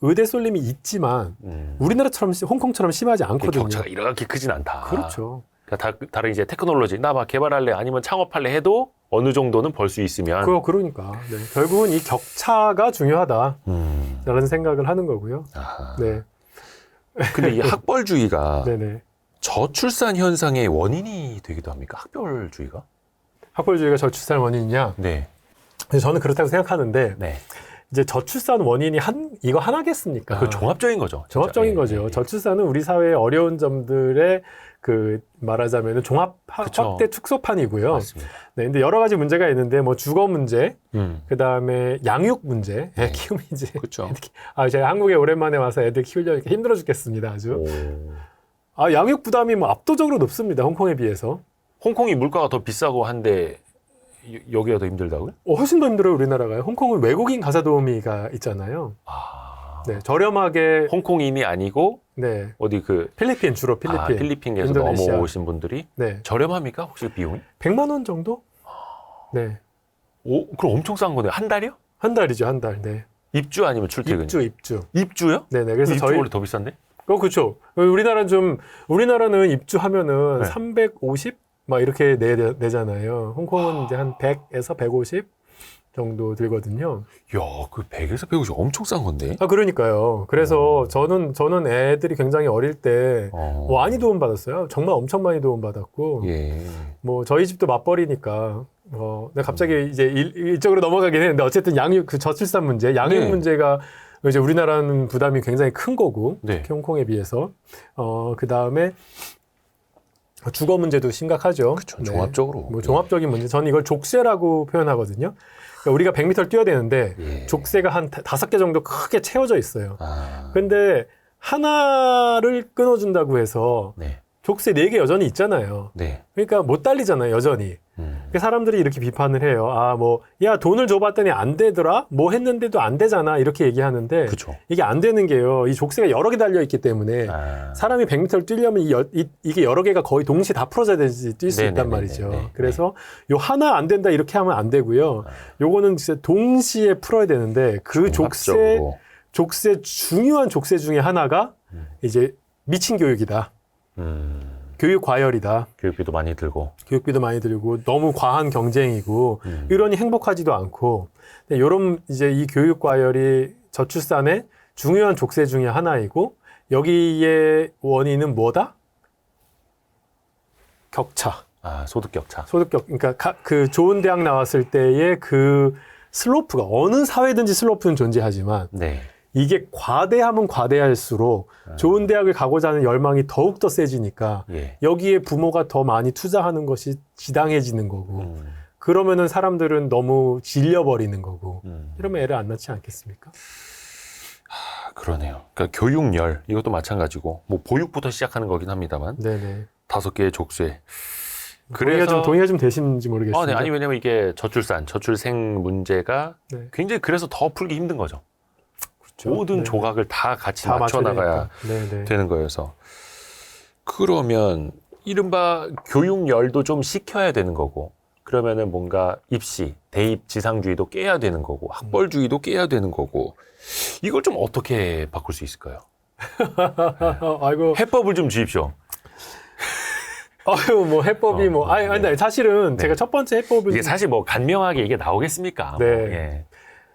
의대 쏠림이 있지만 우리나라처럼 홍콩처럼 심하지 않거든요. 격차가 이렇게 크진 않다. 그렇죠. 그러니까 다른 이제 테크놀로지 나 막 개발할래 아니면 창업할래 해도 어느 정도는 벌 수 있으면 그러니까 네. 결국은 이 격차가 중요하다라는 생각을 하는 거고요. 아하. 네. 근데 이 학벌주의가 네네. 저출산 현상의 원인이 되기도 합니까? 학벌주의가? 학벌주의가 저출산 원인이냐? 네. 저는 그렇다고 생각하는데 네. 이제 저출산 원인이 이거 하나겠습니까? 그 종합적인 거죠. 진짜. 종합적인 예, 거죠. 예. 저출산은 우리 사회의 어려운 점들의 말하자면 종합 그쵸. 확대 축소판이고요. 맞습니다. 네, 근데 여러 가지 문제가 있는데 뭐 주거 문제, 음. 그 다음에 양육 문제, 애 키우면 이제 그렇죠. 제가 한국에 오랜만에 와서 애들 키우려니까 힘들어 죽겠습니다. 아주. 양육 부담이 뭐 압도적으로 높습니다. 홍콩에 비해서. 홍콩이 물가가 더 비싸고 한데 여기가 더 힘들다고요? 훨씬 더 힘들어요, 우리나라가요. 홍콩은 외국인 가사 도우미가 있잖아요. 네, 저렴하게. 홍콩인이 아니고 네. 어디 주로 필리핀. 필리핀에서 인도네시아. 넘어오신 분들이 네. 저렴합니까? 혹시 비용이? 100만 원 정도? 네. 그럼 엄청 싼 거네요. 한 달이요? 한 달이죠, 한 달. 네. 입주 아니면 출퇴근? 입주. 입주요? 네네. 그래서 입주 저희. 원래 더 비싼데? 그렇죠. 우리나라는 입주하면은 네. 350? 막 이렇게 내잖아요. 홍콩은 이제 한 100에서 150 정도 들거든요. 야, 그 100에서 150 엄청 싼 건데? 그러니까요. 그래서 저는 애들이 굉장히 어릴 때 많이 도움받았어요. 정말 엄청 많이 도움받았고. 예. 뭐 저희 집도 맞벌이니까 내가 갑자기 이제 이쪽으로 넘어가긴 했는데 어쨌든 저출산 문제, 양육 네. 문제가 이제 우리나라는 부담이 굉장히 큰 거고 네. 특히 홍콩에 비해서 그 다음에 주거 문제도 심각하죠. 그렇죠. 종합적으로. 뭐 종합적인 문제. 저는 이걸 족쇄라고 표현하거든요. 그러니까 우리가 100m를 뛰어야 되는데 예. 족쇄가 한 5개 정도 크게 채워져 있어요. 아. 근데 하나를 끊어준다고 해서 네. 족쇄 4개 여전히 있잖아요. 네. 그러니까 못 달리잖아요, 여전히. 그러니까 사람들이 이렇게 비판을 해요. 야, 돈을 줘봤더니 안 되더라? 뭐 했는데도 안 되잖아. 이렇게 얘기하는데. 그쵸. 이게 안 되는 게요. 이 족쇄가 여러 개 달려있기 때문에 사람이 100m를 뛰려면 이게 여러 개가 거의 동시에 다 풀어져야 되지 뛸 수 있단 말이죠. 네네네네. 그래서 요 하나 안 된다 이렇게 하면 안 되고요. 요거는 진짜 동시에 풀어야 되는데 그 족쇄 중요한 족쇄 중에 하나가 이제 미친 교육이다. 교육 과열이다. 교육비도 많이 들고. 교육비도 많이 들고 너무 과한 경쟁이고 이러니 행복하지도 않고 이런 이제 이 교육 과열이 저출산의 중요한 족쇄 중에 하나이고 여기에 원인은 뭐다? 격차. 소득 격차. 그러니까 그 좋은 대학 나왔을 때의 그 슬로프가 어느 사회든지 슬로프는 존재하지만 네. 이게 과대하면 과대할수록 좋은 대학을 가고자 하는 열망이 더욱더 세지니까 예. 여기에 부모가 더 많이 투자하는 것이 지당해지는 거고 그러면은 사람들은 너무 질려버리는 거고 이러면 애를 안 낳지 않겠습니까? 그러네요. 그러니까 교육열 이것도 마찬가지고 뭐 보육부터 시작하는 거긴 합니다만 네네. 5개의 족쇄. 동의가 좀 되시는지 모르겠습니다. 네. 아니 왜냐면 이게 저출생 문제가 네. 굉장히 그래서 더 풀기 힘든 거죠. 그렇죠. 모든 네. 조각을 다 같이 다 맞춰 나가야 네. 되는 거여서. 그러면 이른바 교육열도 좀 식혀야 되는 거고, 그러면은 뭔가 입시, 대입 지상주의도 깨야 되는 거고, 학벌주의도 깨야 되는 거고, 이걸 좀 어떻게 바꿀 수 있을까요? 아이고. 해법을 좀 주십시오. 아유, 뭐 해법이 아니, 근데 사실은 네. 제가 첫 번째 해법은 이게 사실 뭐 간명하게 이게 나오겠습니까? 네. 예.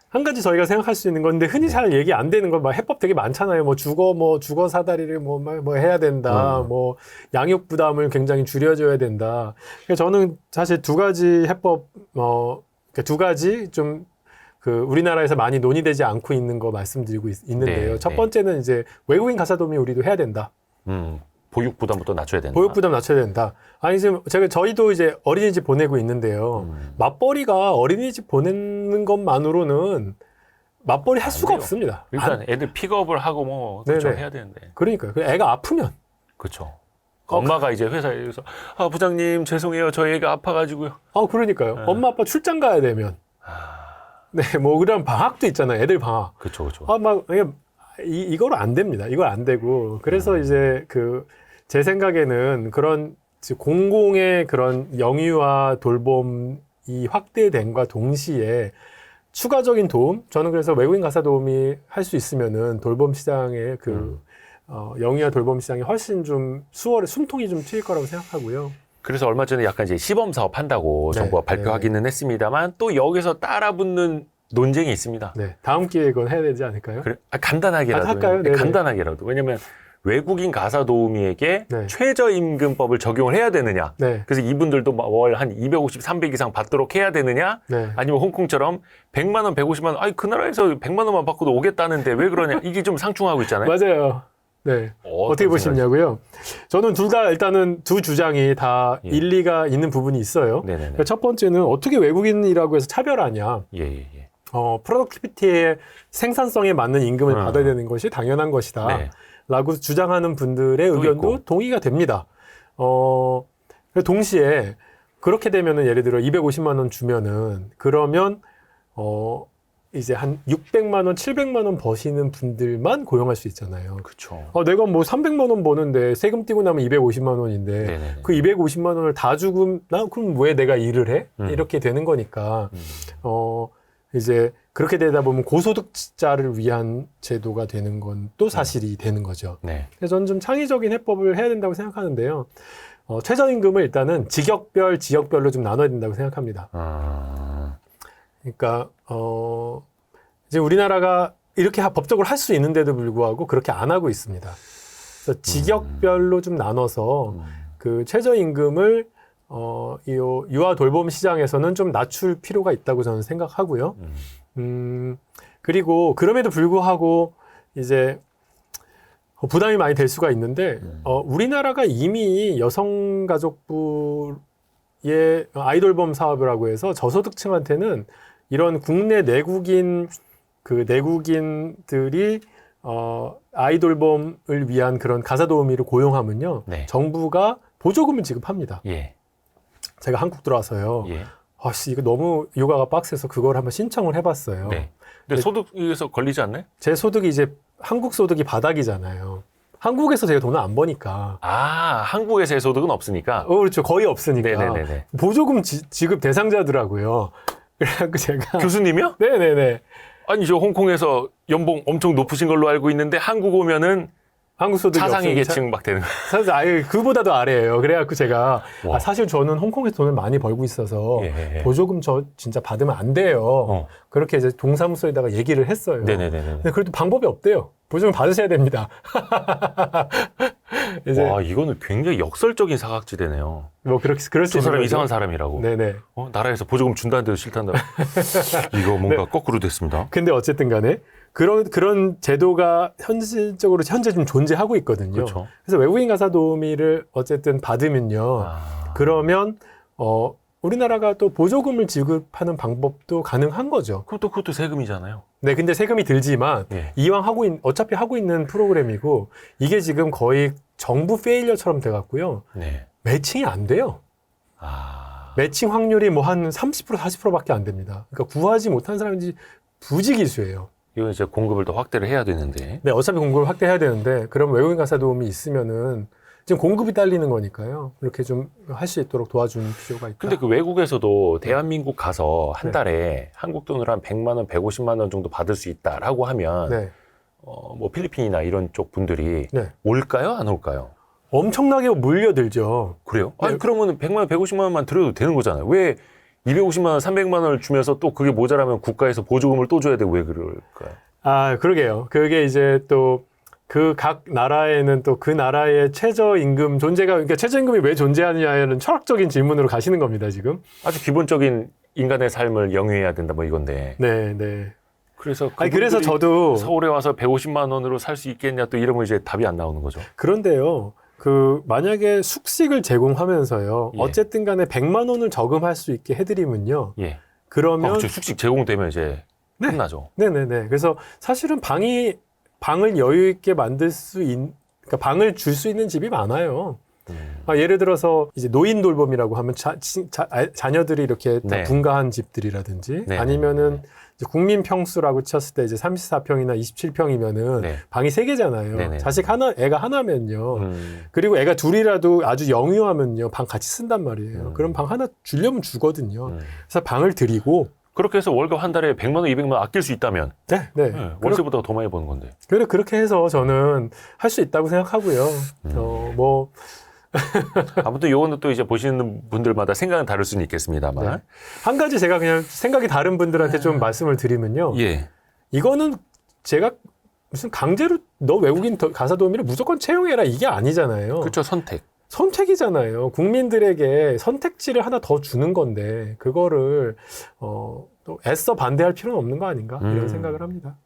한 가지 저희가 생각할 수 있는 건데 흔히 잘 얘기 안 되는 건 막 해법 되게 많잖아요. 주거 사다리를 뭐 해야 된다. 뭐 양육 부담을 굉장히 줄여줘야 된다. 그래서 저는 사실 두 가지 해법 그러니까 두 가지 좀 우리나라에서 많이 논의되지 않고 있는 거 말씀드리고 있는데요. 네, 첫 네. 번째는 이제 외국인 가사 도우미 우리도 해야 된다. 보육 부담부터 낮춰야 된다. 보육 부담 낮춰야 된다. 아니 지금 저희도 이제 어린이집 보내고 있는데요. 맞벌이가 어린이집 보내는 것만으로는 맞벌이 할 수가 돼요. 없습니다. 일단 애들 픽업을 하고 뭐 네네. 좀 해야 되는데. 그러니까요. 애가 아프면 그렇죠. 엄마가 이제 회사에서 부장님 죄송해요. 저희 애가 아파가지고요. 그러니까요. 네. 엄마 아빠 출장 가야 되면 네, 뭐 그런 방학도 있잖아요. 애들 방학. 그렇죠. 이거로 안 됩니다. 이거 안 되고 그래서 이제 제 생각에는 그런 공공의 그런 영유아 돌봄이 확대됨과 동시에 추가적인 도움, 저는 그래서 외국인 가사 도우미 할 수 있으면은 돌봄 시장의 영유아 돌봄 시장이 훨씬 좀 숨통이 좀 트일 거라고 생각하고요. 그래서 얼마 전에 약간 이제 시범 사업 한다고 네, 정부가 발표하기는 했습니다만 또 여기서 따라붙는 논쟁이 있습니다. 네, 다음 기회에 그건 해야 되지 않을까요? 그래, 간단하게라도. 할까요? 네네. 간단하게라도. 왜냐면 외국인 가사 도우미에게 네. 최저임금법을 적용을 해야 되느냐. 네, 그래서 이분들도 월 한 250, 300 이상 받도록 해야 되느냐. 네. 아니면 홍콩처럼 100만 원, 150만 원. 아니 그 나라에서 100만 원만 받고도 오겠다는데 왜 그러냐. 이게 좀 상충하고 있잖아요. 맞아요. 네. 어떻게 보시냐고요? 저는 둘 다 일단은 두 주장이 다 예. 일리가 있는 부분이 있어요. 네네네. 그러니까 첫 번째는 어떻게 외국인이라고 해서 차별하냐. 예. 프로덕티비티의 생산성에 맞는 임금을 받아야 되는 것이 당연한 것이다. 네. 라고 주장하는 분들의 의견도 있고. 동의가 됩니다. 동시에 그렇게 되면은 예를 들어 250만 원 주면은 그러면 이제 한 600만 원, 700만 원 버시는 분들만 고용할 수 있잖아요. 그렇죠. 내가 뭐 300만 원 버는데 세금 떼고 나면 250만 원인데 네네네. 그 250만 원을 다 주고 그럼 왜 내가 일을 해? 이렇게 되는 거니까 이제 그렇게 되다 보면 고소득자를 위한 제도가 되는 건 또 사실이 되는 거죠. 네. 그래서 저는 좀 창의적인 해법을 해야 된다고 생각하는데요. 최저임금을 일단은 지역별로 좀 나눠야 된다고 생각합니다. 그러니까 이제 우리나라가 이렇게 법적으로 할 수 있는데도 불구하고 그렇게 안 하고 있습니다. 그래서 지역별로 좀 나눠서 그 최저임금을 이 유아 돌봄 시장에서는 좀 낮출 필요가 있다고 저는 생각하고요. 그리고 그럼에도 불구하고 이제 부담이 많이 될 수가 있는데 우리나라가 이미 여성가족부의 아이돌봄 사업이라고 해서 저소득층한테는 이런 국내 내국인들이 아이돌봄을 위한 그런 가사도우미를 고용하면요. 네. 정부가 보조금을 지급합니다. 예. 제가 한국 들어와서요. 예. 이거 너무 육아가 빡세서 그걸 한번 신청을 해봤어요. 네. 근데 소득에서 걸리지 않나요? 제 소득이 이제 한국 소득이 바닥이잖아요. 한국에서 제가 돈을 안 버니까. 한국에서의 소득은 없으니까. 그렇죠. 거의 없으니까. 네네네. 보조금 지급 대상자더라고요. 그래갖고 제가. 교수님이요? 네네네. 아니 저 홍콩에서 연봉 엄청 높으신 걸로 알고 있는데 한국 오면은 한국 소득이 차상위 없으니까 계층 막 되는 거. 사실 아예 그보다도 아래예요. 그래갖고 제가 와. 사실 저는 홍콩에서 돈을 많이 벌고 있어서 예. 보조금 저 진짜 받으면 안 돼요. 그렇게 이제 동사무소에다가 얘기를 했어요. 네네네. 근데 그래도 방법이 없대요. 보조금 받으셔야 됩니다. 이제 와 이거는 굉장히 역설적인 사각지대네요. 뭐 그럴 수 저 있는 사람 거죠. 이상한 사람이라고. 네네. 나라에서 보조금 준다는데도 싫다는데 이거 뭔가 거꾸로 됐습니다. 근데 어쨌든 간에 그런 제도가 현재 좀 존재하고 있거든요. 그렇죠. 그래서 외국인 가사 도우미를 어쨌든 받으면요. 그러면 우리나라가 또 보조금을 지급하는 방법도 가능한 거죠. 그것도 세금이잖아요. 네, 근데 세금이 들지만 예. 이왕 어차피 하고 있는 프로그램이고 이게 지금 거의 정부 페일러처럼 돼갖고요. 네. 매칭이 안 돼요. 아. 매칭 확률이 뭐 한 30% 40%밖에 안 됩니다. 그러니까 구하지 못한 사람인지 부지기수예요. 이건 이제 공급을 더 확대를 해야 되는데. 네, 어차피 공급을 확대해야 되는데 그럼 외국인 가사 도움이 있으면은 지금 공급이 딸리는 거니까요. 이렇게 좀 할 수 있도록 도와주는 필요가 있다. 근데 그 외국에서도 대한민국 가서 한 네. 달에 한국 돈으로 한 100만 원, 150만 원 정도 받을 수 있다라고 하면 네, 뭐 필리핀이나 이런 쪽 분들이 네. 올까요? 안 올까요? 엄청나게 몰려들죠. 그래요? 네. 아니 그러면 100만 원, 150만 원만 들여도 되는 거잖아요. 왜 250만 원, 300만 원을 주면서 또 그게 모자라면 국가에서 보조금을 또 줘야 되고 왜 그럴까요? 아, 그러게요. 그게 이제 또 그 각 나라에는 또 그 나라의 최저임금 존재가, 그러니까 최저임금이 왜 존재하느냐는 철학적인 질문으로 가시는 겁니다, 지금. 아주 기본적인 인간의 삶을 영위해야 된다 뭐 이건데. 네, 네. 그래서 아니, 그래서 그분들이 저도 서울에 와서 150만 원으로 살 수 있겠냐 또 이러면 이제 답이 안 나오는 거죠. 그런데요. 그 만약에 숙식을 제공하면서요. 예. 어쨌든 간에 100만 원을 저금할 수 있게 해드리면요. 예. 그러면 그렇죠. 숙식 제공되면 이제 네. 끝나죠. 네네네. 그래서 사실은 방을 여유 있게 만들 그러니까 방을 줄 수 있는 집이 많아요. 예를 들어서 이제 노인 돌봄이라고 하면 자녀들이 이렇게 다 네. 분가한 집들이라든지 네. 아니면은 이제 국민 평수라고 쳤을 때 이제 34평이나 27평이면은 네. 방이 3개잖아요. 네네. 자식 하나, 애가 하나면요. 그리고 애가 둘이라도 아주 영유하면요. 방 같이 쓴단 말이에요. 그럼 방 하나 주려면 주거든요. 그래서 방을 드리고 그렇게 해서 월급 한 달에 100만 원, 200만 원 아낄 수 있다면 네, 네. 네, 월세보다 더 많이 버는 건데. 그렇게 해서 저는 할 수 있다고 생각하고요. 뭐 아무튼 요거는 또 이제 보시는 분들마다 생각은 다를 수는 있겠습니다만. 네. 한 가지 제가 그냥 생각이 다른 분들한테 좀 말씀을 드리면요. 예. 이거는 제가 무슨 강제로 너 외국인 가사 도우미를 무조건 채용해라 이게 아니잖아요. 그렇죠. 선택. 선택이잖아요. 국민들에게 선택지를 하나 더 주는 건데 그거를 또 애써 반대할 필요는 없는 거 아닌가 이런 생각을 합니다.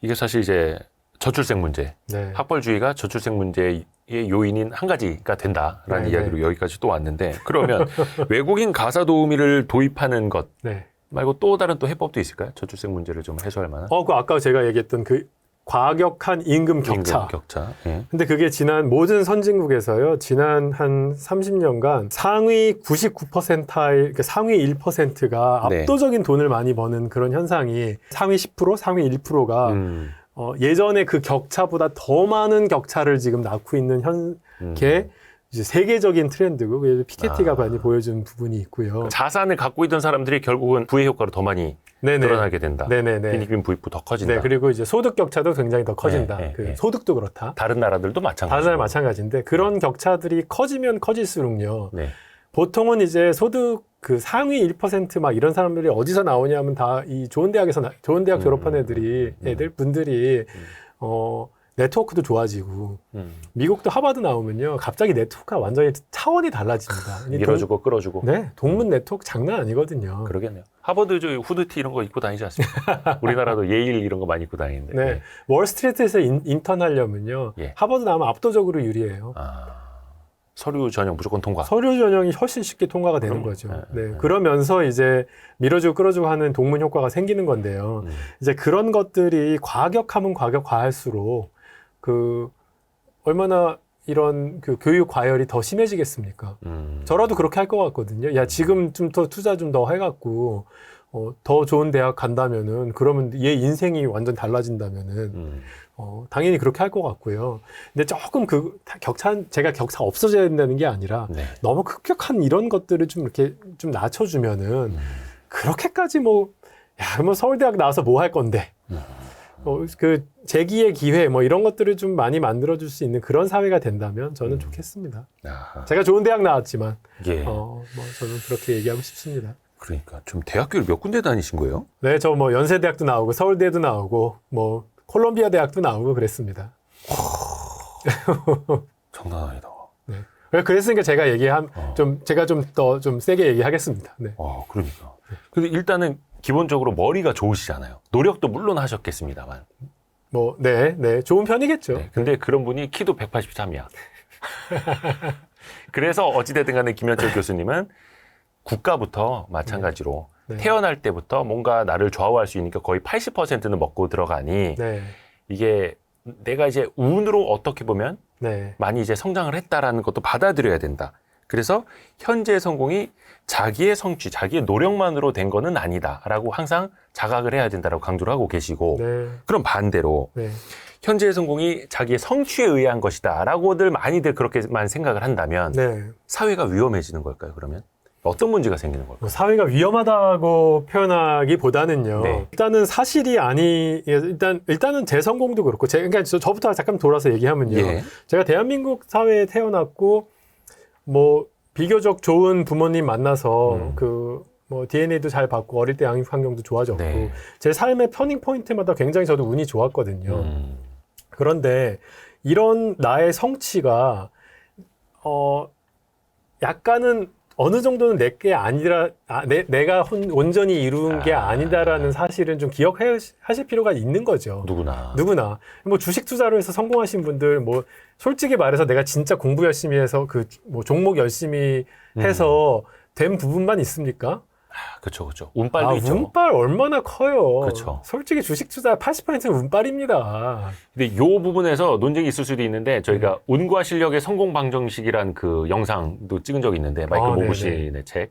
이게 사실 이제 저출생 문제, 네. 학벌주의가 저출생 문제의 요인인 한 가지가 된다라는 네, 이야기로 여기까지 또 왔는데 그러면 외국인 가사 도우미를 도입하는 것 네. 말고 또 다른 또 해법도 있을까요? 저출생 문제를 좀 해소할 만한? 그 아까 제가 얘기했던 그 과격한 임금 격차. 임금 격차. 예. 근데 그게 모든 선진국에서요, 지난 한 30년간 상위 99%의, 그러니까 상위 1%가 네. 압도적인 돈을 많이 버는 그런 현상이 상위 10%, 상위 1%가 예전에 그 격차보다 더 많은 격차를 지금 낳고 있는 게 이제 세계적인 트렌드고, 그래서 피케티가 많이 보여준 부분이 있고요. 자산을 갖고 있던 사람들이 결국은 부의 효과로 더 많이 늘어나게 된다. 네네네. 빈익빈 부익부 더 커진다. 네, 그리고 이제 소득 격차도 굉장히 더 커진다. 네, 네, 네. 소득도 그렇다. 다른 나라들도 마찬가지고. 다른 나라 마찬가지인데 그런 격차들이 커지면 커질수록요. 네. 보통은 이제 소득 그 상위 1%막 이런 사람들이 어디서 나오냐면 다 이 좋은 좋은 대학 졸업한 분들이 네트워크도 좋아지고 미국도 하버드 나오면요 갑자기 네트워크가 완전히 차원이 달라집니다. 밀어주고 끌어주고. 네, 동문 네트워크 장난 아니거든요. 그러겠네요. 하버드 저 후드티 이런 거 입고 다니지 않습니까? 우리나라도 예일 이런 거 많이 입고 다니는데. 네, 월스트리트에서 인턴 하려면요 예. 하버드 나오면 압도적으로 유리해요. 서류 전형 무조건 통과. 서류 전형이 훨씬 쉽게 통과가 되는 거죠. 네, 그러면서 이제 밀어주고 끌어주고 하는 동문 효과가 생기는 건데요. 이제 그런 것들이 과격하면 과할수록 얼마나 이런 그 교육 과열이 더 심해지겠습니까? 저라도 그렇게 할 것 같거든요. 야, 지금 좀 더 투자 좀 더 해갖고, 더 좋은 대학 간다면은, 그러면 얘 인생이 완전 달라진다면은, 당연히 그렇게 할 것 같고요. 근데 조금 제가 격차 없어져야 된다는 게 아니라, 네. 너무 급격한 이런 것들을 좀 이렇게 좀 낮춰주면은, 그렇게까지 그러면 서울대학 나와서 뭐 할 건데, 재기의 기회, 이런 것들을 좀 많이 만들어줄 수 있는 그런 사회가 된다면 저는 좋겠습니다. 제가 좋은 대학 나왔지만, 예. 저는 그렇게 얘기하고 싶습니다. 그러니까 좀 대학교를 몇 군데 다니신 거예요? 네, 저 연세대학도 나오고, 서울대도 나오고, 콜롬비아 대학도 나오고 그랬습니다. 장난 아니다. 네. 그랬으니까 제가 제가 좀 더 좀 세게 얘기하겠습니다. 네. 그러니까. 근데 일단은 기본적으로 머리가 좋으시잖아요. 노력도 물론 하셨겠습니다만. 네, 좋은 편이겠죠. 네, 근데 그런 분이 키도 183이야. 그래서 어찌됐든 간에 김현철 교수님은 국가부터 마찬가지로 네. 태어날 때부터 뭔가 나를 좌우할 수 있으니까 거의 80%는 먹고 들어가니 네. 이게 내가 이제 운으로 어떻게 보면 네. 많이 이제 성장을 했다라는 것도 받아들여야 된다. 그래서 현재의 성공이 자기의 성취, 자기의 노력만으로 된 거는 아니다라고 항상 자각을 해야 된다라고 강조를 하고 계시고 네. 그럼 반대로 네. 현재의 성공이 자기의 성취에 의한 것이다라고들 많이들 그렇게만 생각을 한다면 네. 사회가 위험해지는 걸까요? 그러면 어떤 문제가 생기는 걸까요? 뭐 사회가 위험하다고 표현하기보다는요. 네. 일단은 사실이 일단은 제 성공도 그렇고, 그러니까 저부터 잠깐 돌아서 얘기하면요. 예. 제가 대한민국 사회에 태어났고, 뭐 비교적 좋은 부모님 만나서 뭐 DNA도 잘 받고 어릴 때 양육 환경도 좋아졌고, 네. 제 삶의 터닝 포인트마다 굉장히 저도 운이 좋았거든요. 그런데 이런 나의 성취가 약간은 어느 정도는 내게 아니라 내가 온전히 이룬 게 아니다라는 사실은 좀 기억하실 필요가 있는 거죠. 누구나 뭐 주식 투자로 해서 성공하신 분들 뭐 솔직히 말해서 내가 진짜 공부 열심히 해서 그 뭐 종목 열심히 해서 된 부분만 있습니까? 그렇죠. 운빨도 있죠. 운빨 얼마나 커요. 그쵸. 솔직히 주식 투자 80%는 운빨입니다. 근데 요 부분에서 논쟁이 있을 수도 있는데 저희가 운과 실력의 성공 방정식이란 그 영상도 찍은 적이 있는데 마이클 모구신의 책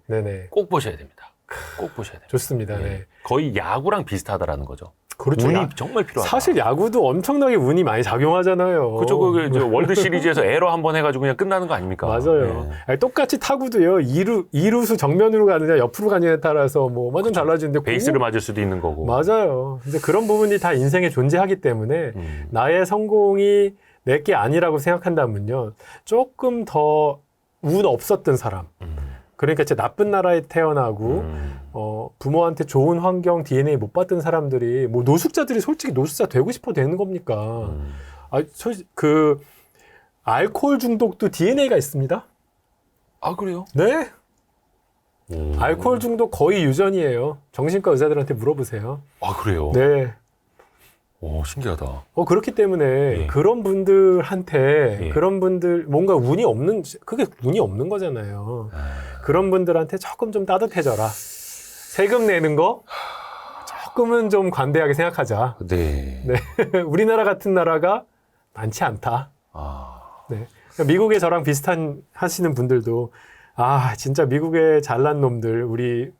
꼭 보셔야 됩니다. 꼭 보셔야 됩니다. 좋습니다. 예. 네. 거의 야구랑 비슷하다라는 거죠. 그렇죠. 운이 정말 필요하다. 사실 야구도 엄청나게 운이 많이 작용하잖아요. 그죠. 그 월드 시리즈에서 에러 한 번 해가지고 그냥 끝나는 거 아닙니까? 맞아요. 네. 아니, 똑같이 타구도요. 2루수 정면으로 가느냐 옆으로 가느냐에 따라서 뭐 완전 달라지는데 베이스를 맞을 수도 있는 거고. 맞아요. 근데 그런 부분이 다 인생에 존재하기 때문에 나의 성공이 내게 아니라고 생각한다면요. 조금 더 운 없었던 사람. 그러니까 진짜 나쁜 나라에 태어나고 부모한테 좋은 환경 DNA 못 받던 사람들이 뭐 노숙자들이 솔직히 노숙자 되고 싶어 되는 겁니까? 그 알코올 중독도 DNA가 있습니다. 아 그래요? 네. 알코올 중독 거의 유전이에요. 정신과 의사들한테 물어보세요. 아 그래요? 네. 오 신기하다. 그렇기 때문에 예. 그런 분들한테 예. 그런 분들 뭔가 그게 운이 없는 거잖아요. 그런 분들한테 조금 좀 따뜻해져라. 세금 내는 거 조금은 좀 관대하게 생각하자. 네. 네. 우리나라 같은 나라가 많지 않다. 네. 그러니까 미국에 저랑 비슷한 하시는 분들도 진짜 미국의 잘난 놈들 우리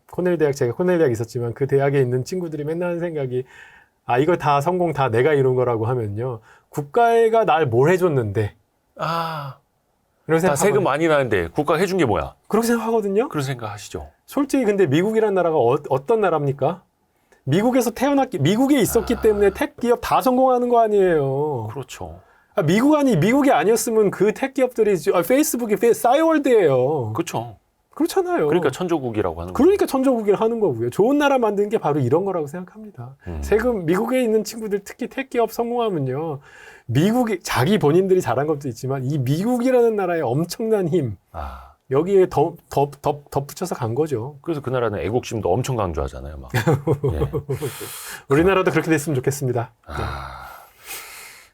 제가 코넬 대학 있었지만 그 대학에 있는 친구들이 맨날 하는 생각이 이거 다 성공 다 내가 이룬 거라고 하면요. 국가가 날 뭘 해줬는데. 다 세금 많이 나는데 국가가 해준 게 뭐야? 그렇게 생각하거든요. 그런 생각 하시죠. 솔직히 근데 미국이란 나라가 어떤 나라입니까? 미국에 있었기 때문에 택 기업 다 성공하는 거 아니에요. 그렇죠. 미국이 아니었으면 그 택 기업들이 페이스북이 싸이월드예요. 그렇죠. 그렇잖아요. 그러니까 천조국이라고 하는 거예요. 그러니까 천조국이라 하는 거고요. 좋은 나라 만드는 게 바로 이런 거라고 생각합니다. 미국에 있는 친구들 특히 택 기업 성공하면요. 자기 본인들이 잘한 것도 있지만 이 미국이라는 나라의 엄청난 힘 여기에 덧붙여서 간 거죠. 그래서 그 나라는 애국심도 엄청 강조하잖아요. 막. 예. 우리나라도 그렇게 됐으면 좋겠습니다.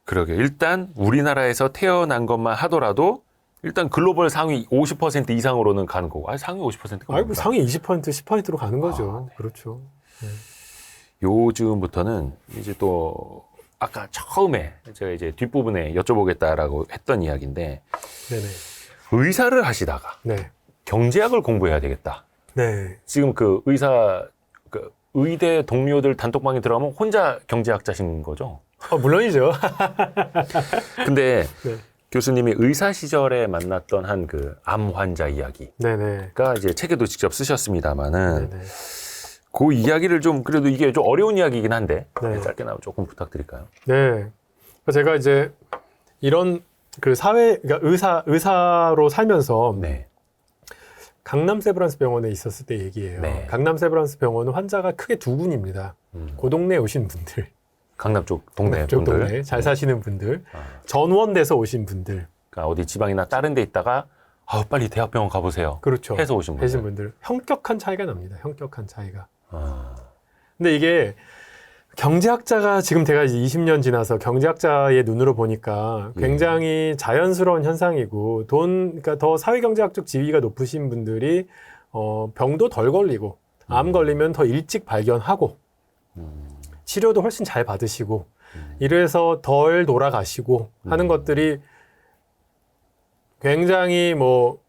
그러게 일단 우리나라에서 태어난 것만 하더라도 일단 글로벌 상위 50% 이상으로는 가는 거고. 상위 50%가 뭐 상위 20%, 10%로 가는 거죠. 네. 그렇죠. 네. 요즘부터는 이제 또 아까 처음에 제가 이제 뒷부분에 여쭤보겠다라고 했던 이야기인데 네네. 의사를 하시다가 경제학을 공부해야 되겠다. 네. 지금 그 의대 동료들 단톡방에 들어가면 혼자 경제학자신 거죠? 물론이죠. 근데 네. 교수님이 의사 시절에 만났던 한 그 암 환자 이야기가 이제 책에도 직접 쓰셨습니다만은 그 이야기를 좀 그래도 이게 좀 어려운 이야기이긴 한데 짧게나마 조금 부탁드릴까요? 네. 제가 이제 이런 그러니까 의사로 살면서 강남 세브란스 병원에 있었을 때 얘기예요. 강남 세브란스 병원은 환자가 크게 두 군입니다. 그 동네에 오신 분들. 강남 쪽 동네 쪽 분들. 동네 잘 사시는 분들. 전원돼서 오신 분들. 그러니까 어디 지방이나 다른 데 있다가 빨리 대학병원 가보세요. 그렇죠. 해서 오신 분들. 현격한 차이가 납니다. 현격한 차이가. 근데 이게 경제학자가 지금 제가 이제 20년 지나서 경제학자의 눈으로 보니까 굉장히 자연스러운 현상이고 그러니까 더 사회경제학적 지위가 높으신 분들이 병도 덜 걸리고 암 걸리면 더 일찍 발견하고 치료도 훨씬 잘 받으시고 이래서 덜 돌아가시고 하는 것들이 굉장히 뭐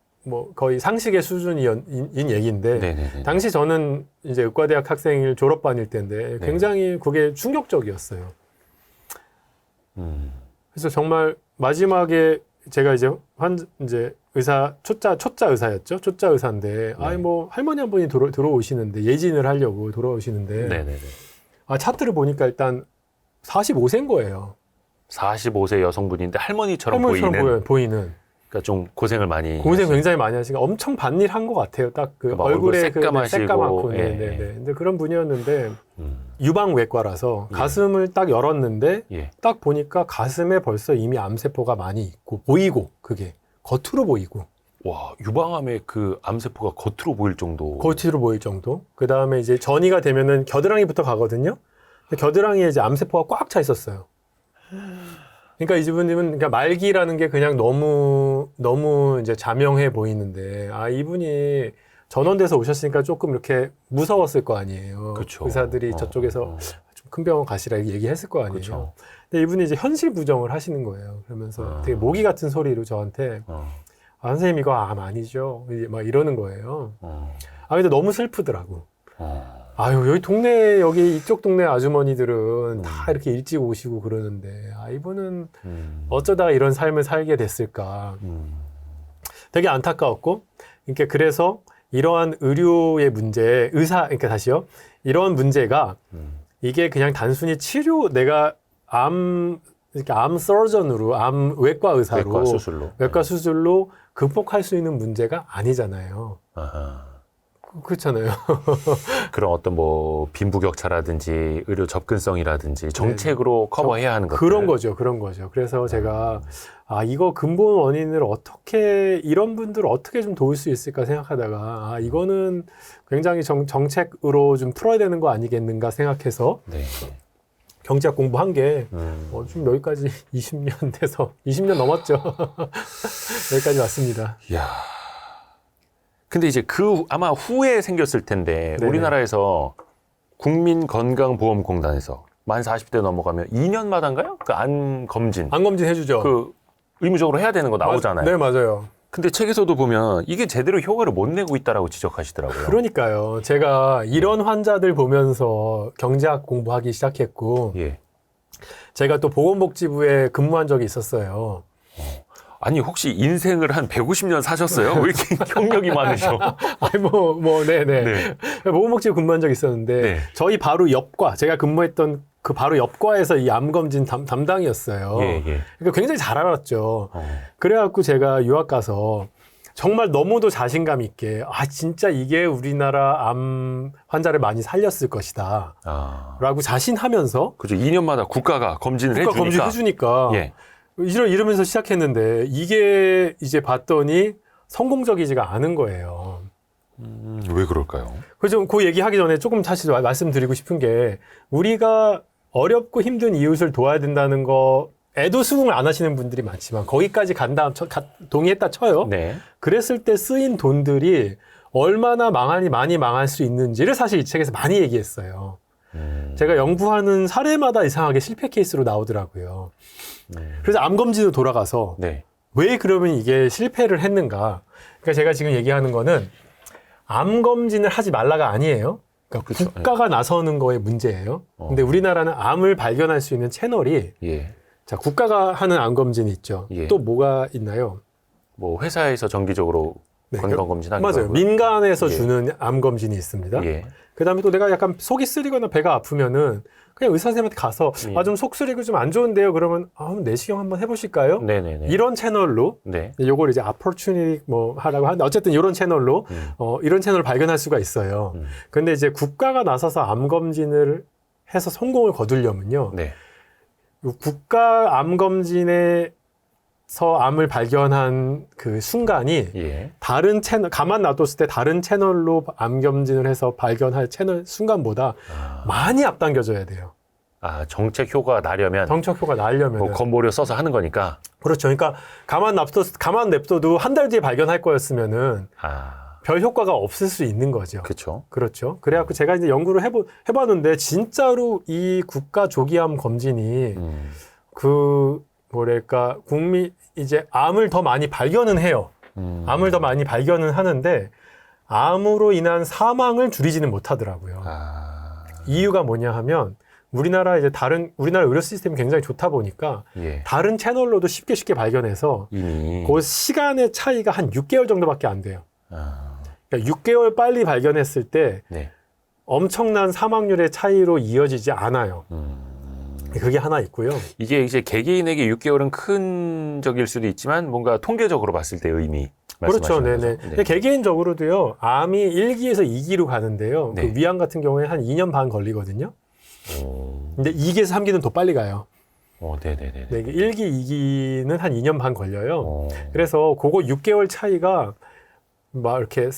거의 상식의 수준인 얘기인데 네네네. 당시 저는 이제 의과대학 학생일 졸업반일 때인데 굉장히 그게 충격적이었어요. 그래서 정말 마지막에 제가 이제 이제 초짜 의사였죠. 초짜 의사인데 아이 뭐 할머니 한 분이 들어오시는데 예진을 하려고 돌아오시는데 네네네. 차트를 보니까 일단 45세인 거예요. 45세 여성분인데 할머니처럼 보이는. 그러니까 좀 고생을 많이 고생 굉장히 많이 하시니까 엄청 반일 한 것 같아요. 딱 그 얼굴에 새까맣고 근데 그런 분이었는데 유방외과라서 가슴을 딱 열었는데 딱 보니까 가슴에 벌써 이미 암세포가 많이 있고 보이고 그게 겉으로 보이고 와 유방암에 그 암세포가 겉으로 보일 정도. 겉으로 보일 정도. 그 다음에 이제 전이가 되면은 겨드랑이부터 가거든요. 근데 겨드랑이에 이제 암세포가 꽉 차 있었어요. 그러니까 이분은 그러니까 말기라는 게 그냥 너무 이제 자명해 보이는데 이분이 전원돼서 오셨으니까 조금 이렇게 무서웠을 거 아니에요. 그쵸. 의사들이 저쪽에서 좀 큰 병원 가시라 얘기했을 거 아니에요. 그쵸. 근데 이분이 이제 현실 부정을 하시는 거예요. 그러면서 되게 모기 같은 소리로 저한테 선생님 이거 암 아니죠? 막 이러는 거예요. 근데 너무 슬프더라고. 아유, 여기 동네, 이쪽 동네 아주머니들은 다 이렇게 일찍 오시고 그러는데, 이분은 어쩌다가 이런 삶을 살게 됐을까. 되게 안타까웠고, 그러니까 그래서 이러한 의료의 문제, 그러니까 다시요. 이러한 문제가 이게 그냥 단순히 내가 암 서전으로, 암 외과 의사로, 외과 수술로 극복할 수 있는 문제가 아니잖아요. 그렇잖아요. 그런 어떤 뭐 빈부격차라든지 의료 접근성이라든지 정책으로 커버해야 하는 것들. 그런 거죠. 그래서 제가 이거 근본 원인을 이런 분들을 어떻게 좀 도울 수 있을까 생각하다가 이거는 굉장히 정책으로 좀 풀어야 되는 거 아니겠는가 생각해서 경제학 공부한 게 좀 여기까지 20년 돼서 20년 넘었죠. 여기까지 왔습니다. 이야. 근데 이제 아마 후에 생겼을 텐데 네네. 우리나라에서 국민건강보험공단에서 만 40대 넘어가면 2년마다인가요? 그 암 검진 해주죠. 그 의무적으로 해야 되는 거 나오잖아요. 네, 맞아요. 근데 책에서도 보면 이게 제대로 효과를 못 내고 있다라고 지적하시더라고요. 그러니까요. 제가 이런 환자들 보면서 경제학 공부하기 시작했고 제가 또 보건복지부에 근무한 적이 있었어요. 아니 혹시 인생을 한 150년 사셨어요? 왜 이렇게 경력이 많으셔? 네네. 보건복지부 근무한 적이 있었는데 저희 바로 옆과 제가 근무했던 그 바로 옆과에서 이 암검진 담당이었어요. 그러니까 굉장히 잘 알았죠. 그래갖고 제가 유학 가서 정말 너무도 자신감 있게 진짜 이게 우리나라 암 환자를 많이 살렸을 것이다 라고 자신하면서 그죠. 2년마다 국가가 검진을 해주니까 이러면서 시작했는데 이게 이제 봤더니 성공적이지가 않은 거예요. 왜 그럴까요? 그래서 그 얘기하기 전에 조금 다시 말씀드리고 싶은 게 우리가 어렵고 힘든 이웃을 도와야 된다는 거에도 수긍을 안 하시는 분들이 많지만 거기까지 동의했다 쳐요. 그랬을 때 쓰인 돈들이 얼마나 많이 망할 수 있는지를 사실 이 책에서 많이 얘기했어요. 제가 연구하는 사례마다 이상하게 실패 케이스로 나오더라고요. 그래서 암검진으로 돌아가서 왜 그러면 이게 실패를 했는가. 그러니까 제가 지금 얘기하는 거는 암검진을 하지 말라가 아니에요. 그러니까 국가가 나서는 거에 문제예요. 근데 우리나라는 암을 발견할 수 있는 채널이 자, 국가가 하는 암검진이 있죠. 또 뭐가 있나요? 뭐 회사에서 정기적으로 건강검진하기도 맞아요. 하고요. 민간에서 주는 암검진이 있습니다. 그 다음에 또 내가 약간 속이 쓰리거나 배가 아프면은 그냥 의사 선생님한테 가서 좀 속 쓰리고 좀 안 좋은데요. 그러면 내시경 한번 해보실까요? 이런 채널로 요걸 이제 opportunity 하라고 하는데 어쨌든 이런 채널로 이런 채널을 발견할 수가 있어요. 근데 이제 국가가 나서서 암검진을 해서 성공을 거두려면요. 국가 암검진에서 암을 발견한 그 순간이 다른 채널, 가만 놔뒀을 때 다른 채널로 암검진을 해서 발견할 채널 순간보다 많이 앞당겨져야 돼요. 정책 효과가 나려면. 뭐 건보료 써서 하는 거니까. 그렇죠. 그러니까 가만 냅둬도 한 달 뒤에 발견할 거였으면은 별 효과가 없을 수 있는 거죠. 그렇죠. 그렇죠. 그래갖고 제가 이제 연구를 해봤는데 진짜로 이 국가 조기암 검진이 뭐랄까 국민 이제 암을 더 많이 발견은 해요. 암을 더 많이 발견은 하는데 암으로 인한 사망을 줄이지는 못하더라고요. 이유가 뭐냐 하면 우리나라 의료 시스템이 굉장히 좋다 보니까 예. 다른 채널로도 쉽게 발견해서 이미 그 시간의 차이가 한 6개월 정도밖에 안 돼요. 그러니까 6개월 빨리 발견했을 때 네. 엄청난 사망률의 차이로 이어지지 않아요. 그게 하나 있고요. 이게 이제 개개인에게 6개월은 큰 적일 수도 있지만 뭔가 통계적으로 봤을 때 의미 그렇죠. 말씀하시는 네네. 거죠? 네. 근데 개개인적으로도요. 암이 1기에서 2기로 가는데요. 네. 그 위암 같은 경우에 한 2년 반 걸리거든요. 근데 2기에서 3기는 더 빨리 가요. 네네네. 네, 1기, 2기는 한 2년 반 걸려요. 그래서 그거 6개월 차이가 막 이렇게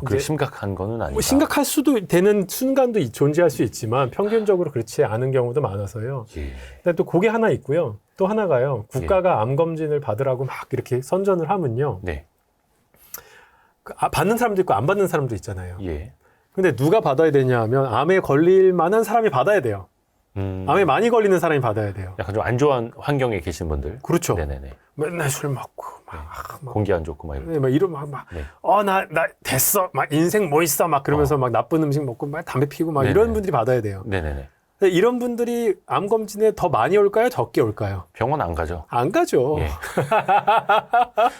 그 이제 심각한 거는 아니다. 뭐 심각할 수도 되는 순간도 존재할 수 있지만 평균적으로 그렇지 않은 경우도 많아서요. 예. 근데 또 그게 하나 있고요. 또 하나가요. 국가가 암 검진을 받으라고 막 이렇게 선전을 하면요. 네. 받는 사람도 있고 안 받는 사람도 있잖아요. 예. 근데 누가 받아야 되냐 하면 암에 걸릴 만한 사람이 받아야 돼요. 암에 많이 걸리는 사람이 받아야 돼요. 약간 좀 안 좋은 환경에 계신 분들. 그렇죠. 네네네. 맨날 술 먹고 막 공기 안 좋고 막 이런. 네, 막 이런 나 됐어 막 인생 뭐 있어 막 그러면서 막 나쁜 음식 먹고 막 담배 피우고 막 네네. 이런 분들이 받아야 돼요. 네네네. 근데 이런 분들이 암 검진에 더 많이 올까요? 적게 올까요? 병원 안 가죠. 안 가죠. 예.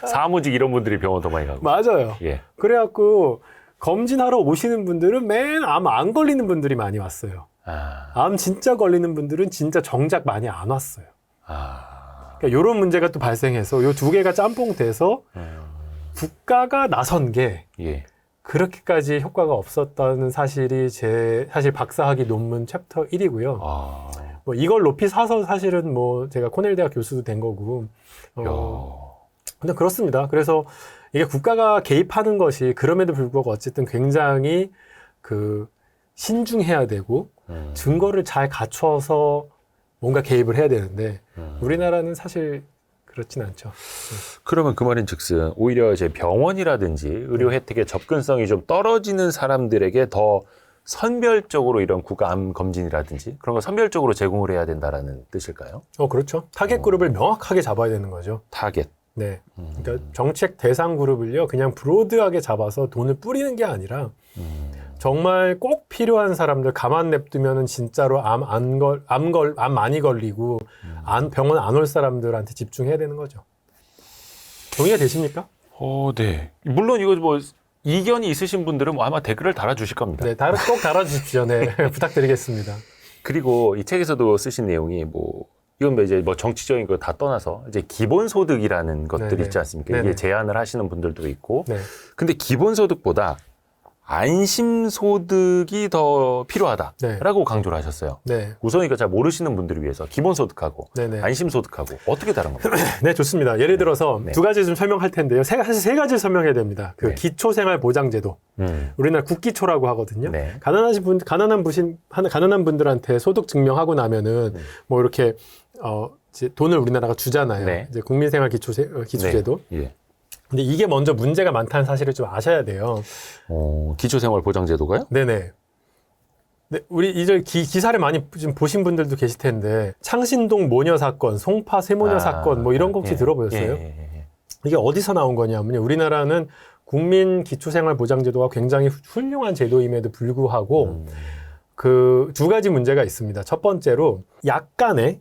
사무직 이런 분들이 병원 더 많이 가고. 맞아요. 예. 그래갖고 검진하러 오시는 분들은 맨 암 안 걸리는 분들이 많이 왔어요. 암 진짜 걸리는 분들은 진짜 정작 많이 안 왔어요. 그러니까 이런 문제가 또 발생해서 이 두 개가 짬뽕 돼서 국가가 나선 게 예. 그렇게까지 효과가 없었다는 사실이 사실 박사학위 논문 챕터 1이고요. 뭐 이걸 높이 사서 사실은 뭐 제가 코넬 대학 교수도 된 거고. 근데 그렇습니다. 그래서 이게 국가가 개입하는 것이 그럼에도 불구하고 어쨌든 굉장히 신중해야 되고 증거를 잘 갖춰서 뭔가 개입을 해야 되는데 우리나라는 사실 그렇진 않죠. 그러면 그 말인 즉슨 오히려 이제 병원이라든지 의료 혜택의 접근성이 좀 떨어지는 사람들에게 더 선별적으로 이런 국가암 검진이라든지 그런 거 선별적으로 제공을 해야 된다라는 뜻일까요? 그렇죠. 타겟 그룹을 명확하게 잡아야 되는 거죠. 타겟. 네. 그러니까 정책 대상 그룹을요, 그냥 브로드하게 잡아서 돈을 뿌리는 게 아니라 정말 꼭 필요한 사람들 가만 냅두면은 진짜로 암 많이 걸리고 병원 안 올 사람들한테 집중해야 되는 거죠. 동의가 되십니까? 네. 물론 이거 뭐 이견이 있으신 분들은 뭐 아마 댓글을 달아주실 겁니다. 네, 꼭 달아주십시오. 네, 부탁드리겠습니다. 그리고 이 책에서도 쓰신 내용이 이건 이제 정치적인 거 다 떠나서 이제 기본소득이라는 것들 네네. 있지 않습니까? 네네. 이게 제안을 하시는 분들도 있고. 네. 근데 기본소득보다 안심소득이 더 필요하다라고 네. 강조를 하셨어요. 네. 우선 이거 잘 모르시는 분들을 위해서 기본소득하고 네네. 안심소득하고 어떻게 다른 겁니까? 네, 좋습니다. 예를 들어서 네. 두 가지 좀 설명할 텐데요. 사실 세 가지를 설명해야 됩니다. 네. 기초생활보장제도. 우리나라 국기초라고 하거든요. 네. 가난한 분들한테 소득 증명하고 나면은 뭐 이렇게 이제 돈을 우리나라가 주잖아요. 네. 이제 국민생활 기초제도. 네. 예. 근데 이게 먼저 문제가 많다는 사실을 좀 아셔야 돼요. 기초생활보장제도가요? 네네. 네, 우리 이제 기사를 많이 좀 보신 분들도 계실 텐데 창신동 모녀 사건, 송파 세모녀 사건 뭐 이런 거 혹시 들어보셨어요? 이게 어디서 나온 거냐면요. 우리나라는 국민 기초생활보장제도가 굉장히 훌륭한 제도임에도 불구하고 그 두 가지 문제가 있습니다. 첫 번째로 약간의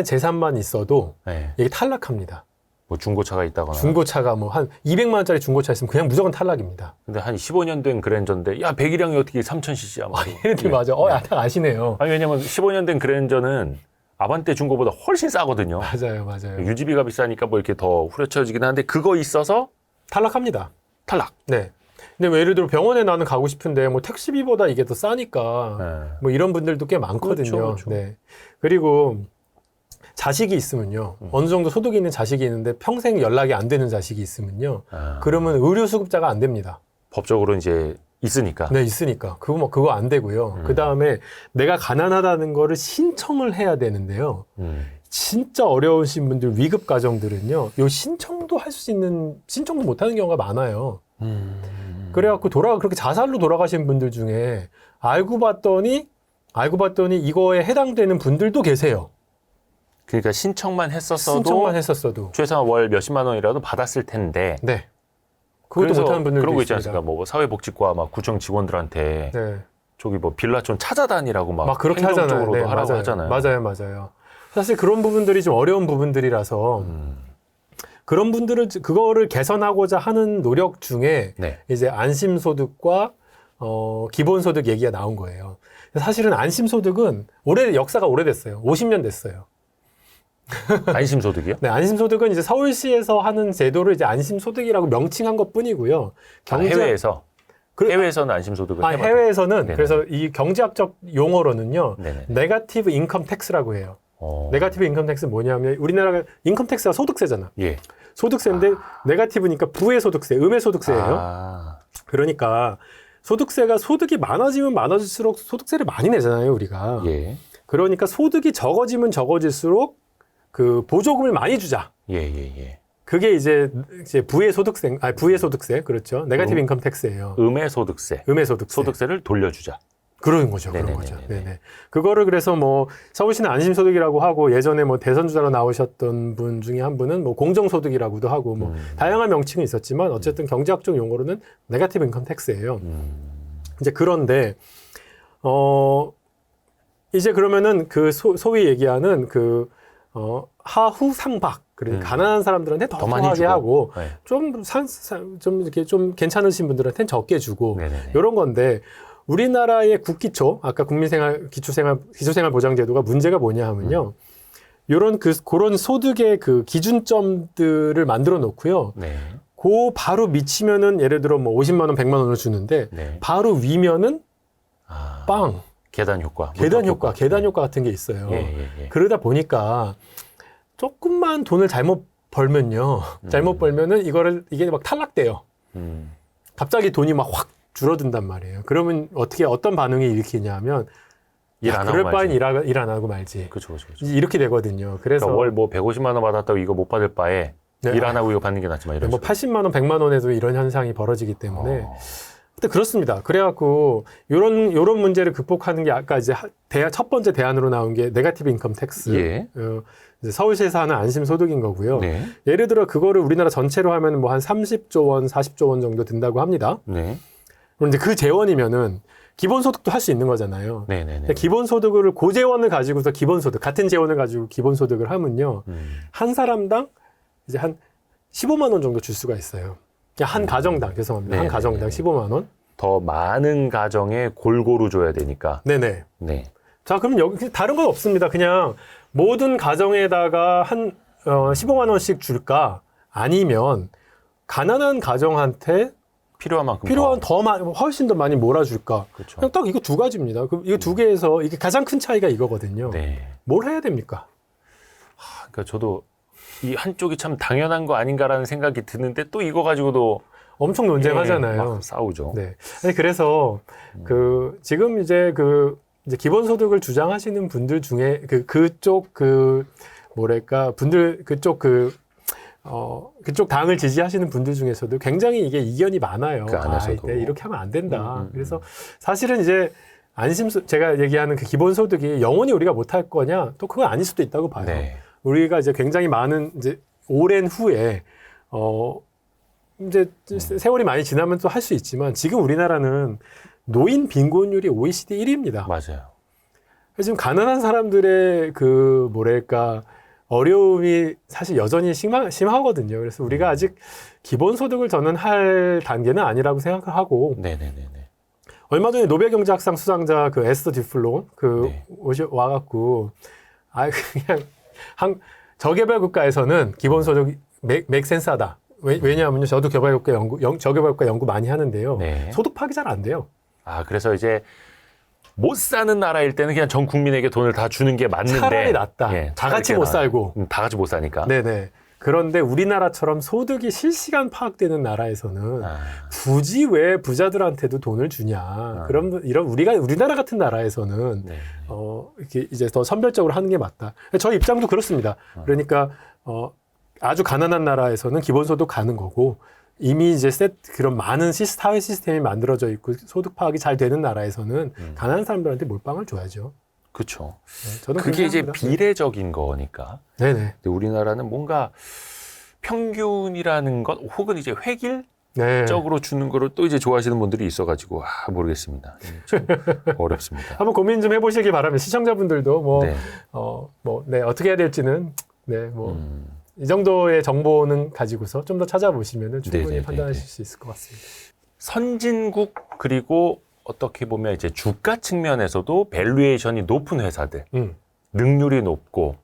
재산만 있어도 네. 이게 탈락합니다. 뭐 중고차가 있다거나. 중고차가 뭐 한 200만 원짜리 중고차 있으면 그냥 무조건 탈락입니다. 근데 한 15년 된 그랜저인데 야 100이량이 어떻게 3000cc야? 이렇게 맞아. 딱 아시네요. 아니 왜냐면 15년 된 그랜저는 아반떼 중고보다 훨씬 싸거든요. 맞아요. 유지비가 비싸니까 뭐 이렇게 더 후려쳐지긴 하는데 그거 있어서 탈락합니다. 탈락. 네. 근데 뭐 예를 들어 병원에 나는 가고 싶은데 뭐 택시비보다 이게 더 싸니까 네. 뭐 이런 분들도 꽤 많거든요. 그렇죠. 네. 그리고 자식이 있으면요. 어느 정도 소득이 있는 자식이 있는데 평생 연락이 안 되는 자식이 있으면요. 그러면 의료 수급자가 안 됩니다. 법적으로 이제 있으니까. 네, 있으니까. 그거 안 되고요. 그 다음에 내가 가난하다는 거를 신청을 해야 되는데요. 진짜 어려우신 분들, 위급 가정들은요. 요 신청도 못 하는 경우가 많아요. 그래갖고 그렇게 자살로 돌아가신 분들 중에 알고 봤더니 이거에 해당되는 분들도 계세요. 그러니까 신청만 했었어도 최소한 월 몇십만 원이라도 받았을 텐데. 네. 그것도 못하는 분들도 그런 거 있지 있습니다. 않습니까? 뭐 사회복지과 막 구청 직원들한테 네. 저기 뭐 빌라촌 찾아다니라고 막 그렇게 하잖아요. 행정적으로도 네, 하라고 하잖아요. 맞아요. 사실 그런 부분들이 좀 어려운 부분들이라서 그런 분들을 그거를 개선하고자 하는 노력 중에 네. 이제 안심소득과 기본소득 얘기가 나온 거예요. 사실은 안심소득은 역사가 오래됐어요. 50년 됐어요. 안심소득이요? 네, 안심소득은 이제 서울시에서 하는 제도를 이제 안심소득이라고 명칭한 것 뿐이고요. 해외에서? 해외에서는 안심소득을 해봤죠. 해외에서는 네네. 그래서 이 경제학적 용어로는요. 네네. 네거티브 인컴 텍스라고 해요. 네거티브 인컴 텍스는 뭐냐면 우리나라가 인컴 텍스가 소득세잖아. 예. 소득세인데 네거티브니까 부의 소득세, 음의 소득세예요. 그러니까 소득이 많아지면 많아질수록 소득세를 많이 내잖아요, 우리가. 예. 그러니까 소득이 적어지면 적어질수록 그 보조금을 많이 주자. 예. 그게 이제 부의 소득세, 그렇죠. 네거티브 인컴 텍스예요. 음의 소득세. 소득세를 돌려주자. 그런 거죠. 네네. 그거를 그래서 뭐 서울시는 안심소득이라고 하고 예전에 뭐 대선 주자로 나오셨던 분 중에 한 분은 뭐 공정소득이라고도 하고 뭐 다양한 명칭이 있었지만 어쨌든 경제학적 용어로는 네거티브 인컴 텍스예요. 이제 그런데 이제 그러면은 그 소위 얘기하는 그 하후 상박, 그러니까 가난한 사람들한테 더 많이 소하게 주고. 하고 네. 좀 이렇게 좀 괜찮으신 분들한테는 적게 주고 네네네. 이런 건데 우리나라의 국기초, 아까 기초생활보장제도가 문제가 뭐냐 하면요. 그런 소득의 그 기준점들을 만들어 놓고요. 네. 바로 미치면은 예를 들어 뭐 50만 원, 100만 원을 주는데 네. 바로 위면은 빵. 계단 효과. 계단 효과 같은 게 있어요. 예. 그러다 보니까 조금만 돈을 잘못 벌면요. 잘못 벌면은 이게 막 탈락돼요. 갑자기 돈이 막 확 줄어든단 말이에요. 그러면 어떤 반응이 일으키냐면 일 안 하고 그럴 바엔 말지. 일 안 하고 말지. 그렇죠. 이렇게 되거든요. 그래서 그러니까 월 뭐 150만 원 받았다고 이거 못 받을 바에 네. 일 안 하고 이거 받는 게 낫지만 이런 뭐 식으로. 80만 원, 100만 원에도 이런 현상이 벌어지기 때문에 근데 그렇습니다. 그래갖고 요런 문제를 극복하는 게 아까 이제 첫 번째 대안으로 나온 게 네거티브 인컴 텍스. 예. 이제 서울시에서 하는 안심소득인 거고요. 네. 예를 들어 그거를 우리나라 전체로 하면 뭐 한 30조 원, 40조 원 정도 든다고 합니다. 네. 그런데 그 재원이면은 기본소득도 할 수 있는 거잖아요. 네네네. 근데 기본소득을 고재원을 가지고서 같은 재원을 가지고 기본소득을 하면요. 한 사람당 이제 한 15만 원 정도 줄 수가 있어요. 한 가정당, 죄송합니다. 한 네네네. 가정당 15만 원. 더 많은 가정에 골고루 줘야 되니까. 네네. 네. 자, 그럼 여기 다른 건 없습니다. 그냥 모든 가정에다가 15만 원씩 줄까? 아니면 가난한 가정한테 필요한 만큼 훨씬 더 많이 몰아줄까? 그렇죠. 그냥 딱 이거 두 가지입니다. 이거 두 개에서 이게 가장 큰 차이가 이거거든요. 네. 뭘 해야 됩니까? 그러니까 저도 이 한쪽이 참 당연한 거 아닌가라는 생각이 드는데 또 이거 가지고도 엄청 논쟁하잖아요. 막 싸우죠. 네. 아니, 그래서 지금 이제 이제 기본소득을 주장하시는 분들 중에 그쪽 당을 지지하시는 분들 중에서도 굉장히 이게 이견이 많아요. 그 안에서도. 이렇게 하면 안 된다. 그래서 사실은 이제 제가 얘기하는 그 기본소득이 영원히 우리가 못할 거냐? 또 그건 아닐 수도 있다고 봐요. 네. 우리가 이제 굉장히 많은 이제 오랜 후에 이제 세월이 많이 지나면 또 할 수 있지만 지금 우리나라는 노인 빈곤율이 OECD 1위입니다. 맞아요. 지금 가난한 사람들의 어려움이 사실 여전히 심하거든요. 그래서 우리가 아직 기본소득을 저는 할 단계는 아니라고 생각을 하고 네네네. 얼마 전에 노벨경제학상 수상자 에스더 듀플로 네. 와갖고 그냥 저개발 국가에서는 기본소득 맥센스하다. 왜냐하면요, 저도 저개발국가 연구 많이 하는데요. 네. 소득 파악이 잘 안 돼요. 그래서 이제 못 사는 나라일 때는 그냥 전 국민에게 돈을 다 주는 게 맞는데 차라리 낫다. 예, 다 같이 못 살고. 다 같이 못 사니까. 네네. 그런데 우리나라처럼 소득이 실시간 파악되는 나라에서는 굳이 왜 부자들한테도 돈을 주냐. 그럼 우리나라 같은 나라에서는 네. 이렇게 이제 더 선별적으로 하는 게 맞다. 저희 입장도 그렇습니다. 그러니까 아주 가난한 나라에서는 기본소득 가는 거고 이미 이제 그런 많은 사회 시스템이 만들어져 있고 소득 파악이 잘 되는 나라에서는 가난한 사람들한테 몰빵을 줘야죠. 그렇죠. 네, 저는 그게 이제 생각합니다. 비례적인 거니까. 네네. 근데 우리나라는 뭔가 평균이라는 것 혹은 이제 네. 획일적으로 주는 거를 또 이제 좋아하시는 분들이 있어가지고 모르겠습니다. 좀 어렵습니다. 한번 고민 좀 해보시기 바랍니다. 시청자분들도 네. 네, 어떻게 해야 될지는 이 정도의 정보는 가지고서 좀 더 찾아보시면 충분히 네네네네. 판단하실 수 있을 것 같습니다. 선진국 그리고 어떻게 보면 이제 주가 측면에서도 밸류에이션이 높은 회사들, 능률이 높고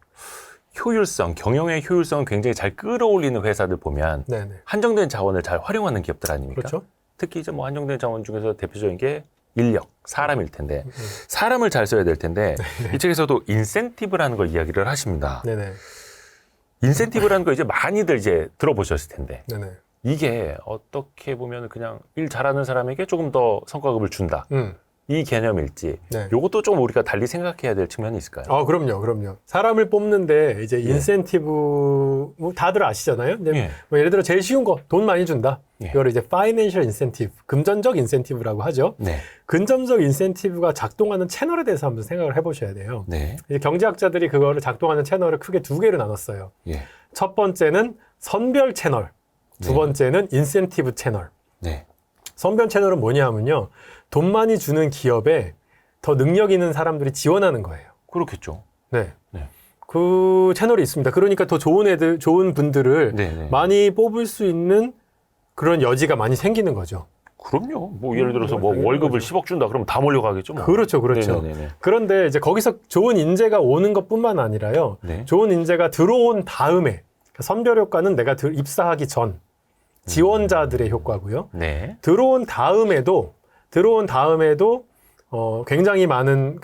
효율성, 경영의 효율성을 굉장히 잘 끌어올리는 회사들 보면 네네. 한정된 자원을 잘 활용하는 기업들 아닙니까? 그렇죠. 특히 이제 뭐 한정된 자원 중에서 대표적인 게 인력, 사람일 텐데 사람을 잘 써야 될 텐데 이 책에서도 인센티브라는 걸 이야기를 하십니다. 네네. 인센티브라는 거 이제 많이들 이제 들어보셨을 텐데 네네. 이게 어떻게 보면 그냥 일 잘하는 사람에게 조금 더 성과급을 준다. 이 개념일지 네. 요것도 좀 우리가 달리 생각해야 될 측면이 있을까요? 그럼요. 사람을 뽑는데 이제 인센티브 뭐 다들 아시잖아요. 예. 뭐 예를 들어 제일 쉬운 거 돈 많이 준다. 예. 이거를 이제 파이낸셜 인센티브, 금전적 인센티브라고 하죠. 네. 금전적 인센티브가 작동하는 채널에 대해서 한번 생각을 해보셔야 돼요. 네. 이제 경제학자들이 그거를 작동하는 채널을 크게 두 개로 나눴어요. 예. 첫 번째는 선별 채널, 두 네. 번째는 인센티브 채널. 네. 선별 채널은 뭐냐 하면요. 돈 많이 주는 기업에 더 능력 있는 사람들이 지원하는 거예요. 그렇겠죠. 네. 네. 그 채널이 있습니다. 그러니까 더 좋은 분들을 네. 많이 뽑을 수 있는 그런 여지가 많이 생기는 거죠. 그럼요. 뭐 예를 들어서 뭐 당연한 월급을 거죠. 10억 준다 그러면 다 몰려가겠죠. 뭐. 그렇죠. 네네네. 그런데 이제 거기서 좋은 인재가 오는 것뿐만 아니라요. 네. 좋은 인재가 들어온 다음에 선별 효과는 내가 입사하기 전 지원자들의 효과고요. 네. 들어온 다음에도 굉장히 많은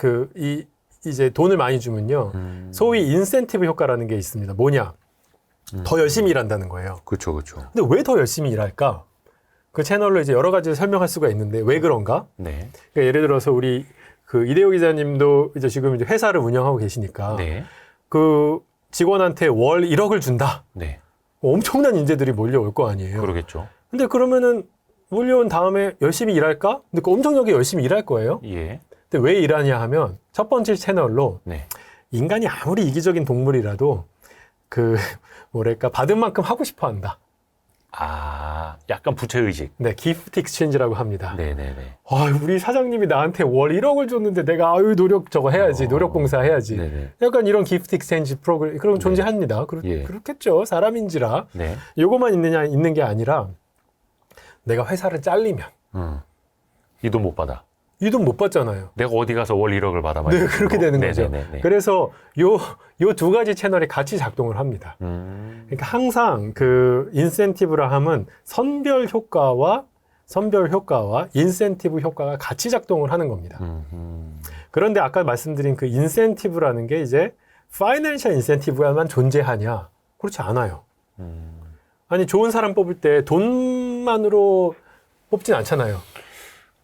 이제 돈을 많이 주면요. 소위 인센티브 효과라는 게 있습니다. 뭐냐? 더 열심히 일한다는 거예요. 그렇죠. 근데 왜 더 열심히 일할까? 그 채널로 이제 여러 가지 설명할 수가 있는데 왜 그런가? 네. 그러니까 예를 들어서 우리 그 이대호 기자님도 이제 지금 이제 회사를 운영하고 계시니까 네. 그 직원한테 월 1억을 준다. 네. 엄청난 인재들이 몰려올 거 아니에요. 그러겠죠. 근데 그러면은 몰려온 다음에 열심히 일할까? 근데 그 엄청나게 열심히 일할 거예요. 예. 근데 왜 일하냐 하면 첫 번째 채널로 네. 인간이 아무리 이기적인 동물이라도 받은 만큼 하고 싶어 한다. 약간 부채의식. 네, 기프트 익스체인지라고 합니다. 네네네. 우리 사장님이 나한테 월 1억을 줬는데 내가 노력 저거 해야지. 노력 봉사 해야지. 네네. 약간 이런 기프트 익스체인지 프로그램 그런 거 존재합니다. 예. 그렇겠죠. 사람인지라. 네. 요거만 있는 게 아니라 내가 회사를 잘리면 이 돈 못 받아. 이 돈 못 받잖아요. 내가 어디 가서 월 1억을 받아 말이야. 네, 그렇게 되는 거죠. 네네네. 그래서 요 두 가지 채널이 같이 작동을 합니다. 그러니까 항상 그 인센티브라 함은 선별 효과와 인센티브 효과가 같이 작동을 하는 겁니다. 그런데 아까 말씀드린 그 인센티브라는 게 이제 파이낸셜 인센티브야만 존재하냐? 그렇지 않아요. 아니 좋은 사람 뽑을 때 돈만으로 뽑진 않잖아요.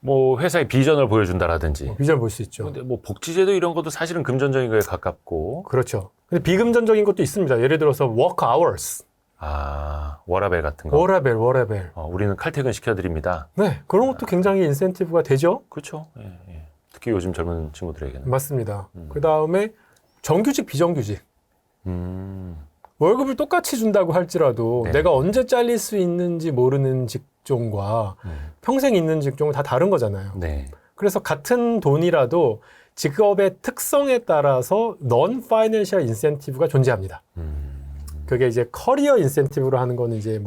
뭐 회사의 비전을 보여준다라든지. 비전 볼 수 있죠. 근데 뭐 복지제도 이런 것도 사실은 금전적인 거에 가깝고. 그렇죠. 근데 비금전적인 것도 있습니다. 예를 들어서 work hours. 워라벨 같은 거. 워라벨. 우리는 칼퇴근 시켜드립니다. 네, 그런 것도 굉장히 인센티브가 되죠. 그렇죠. 예. 특히 요즘 젊은 친구들에게는. 맞습니다. 그 다음에 정규직, 비정규직. 월급을 똑같이 준다고 할지라도 네. 내가 언제 잘릴 수 있는지 모르는 직종과 평생 있는 직종은 다 다른 거잖아요. 네. 그래서 같은 돈이라도 직업의 특성에 따라서 non-financial incentive가 존재합니다. 그게 이제 커리어 인센티브로 하는 거는 이제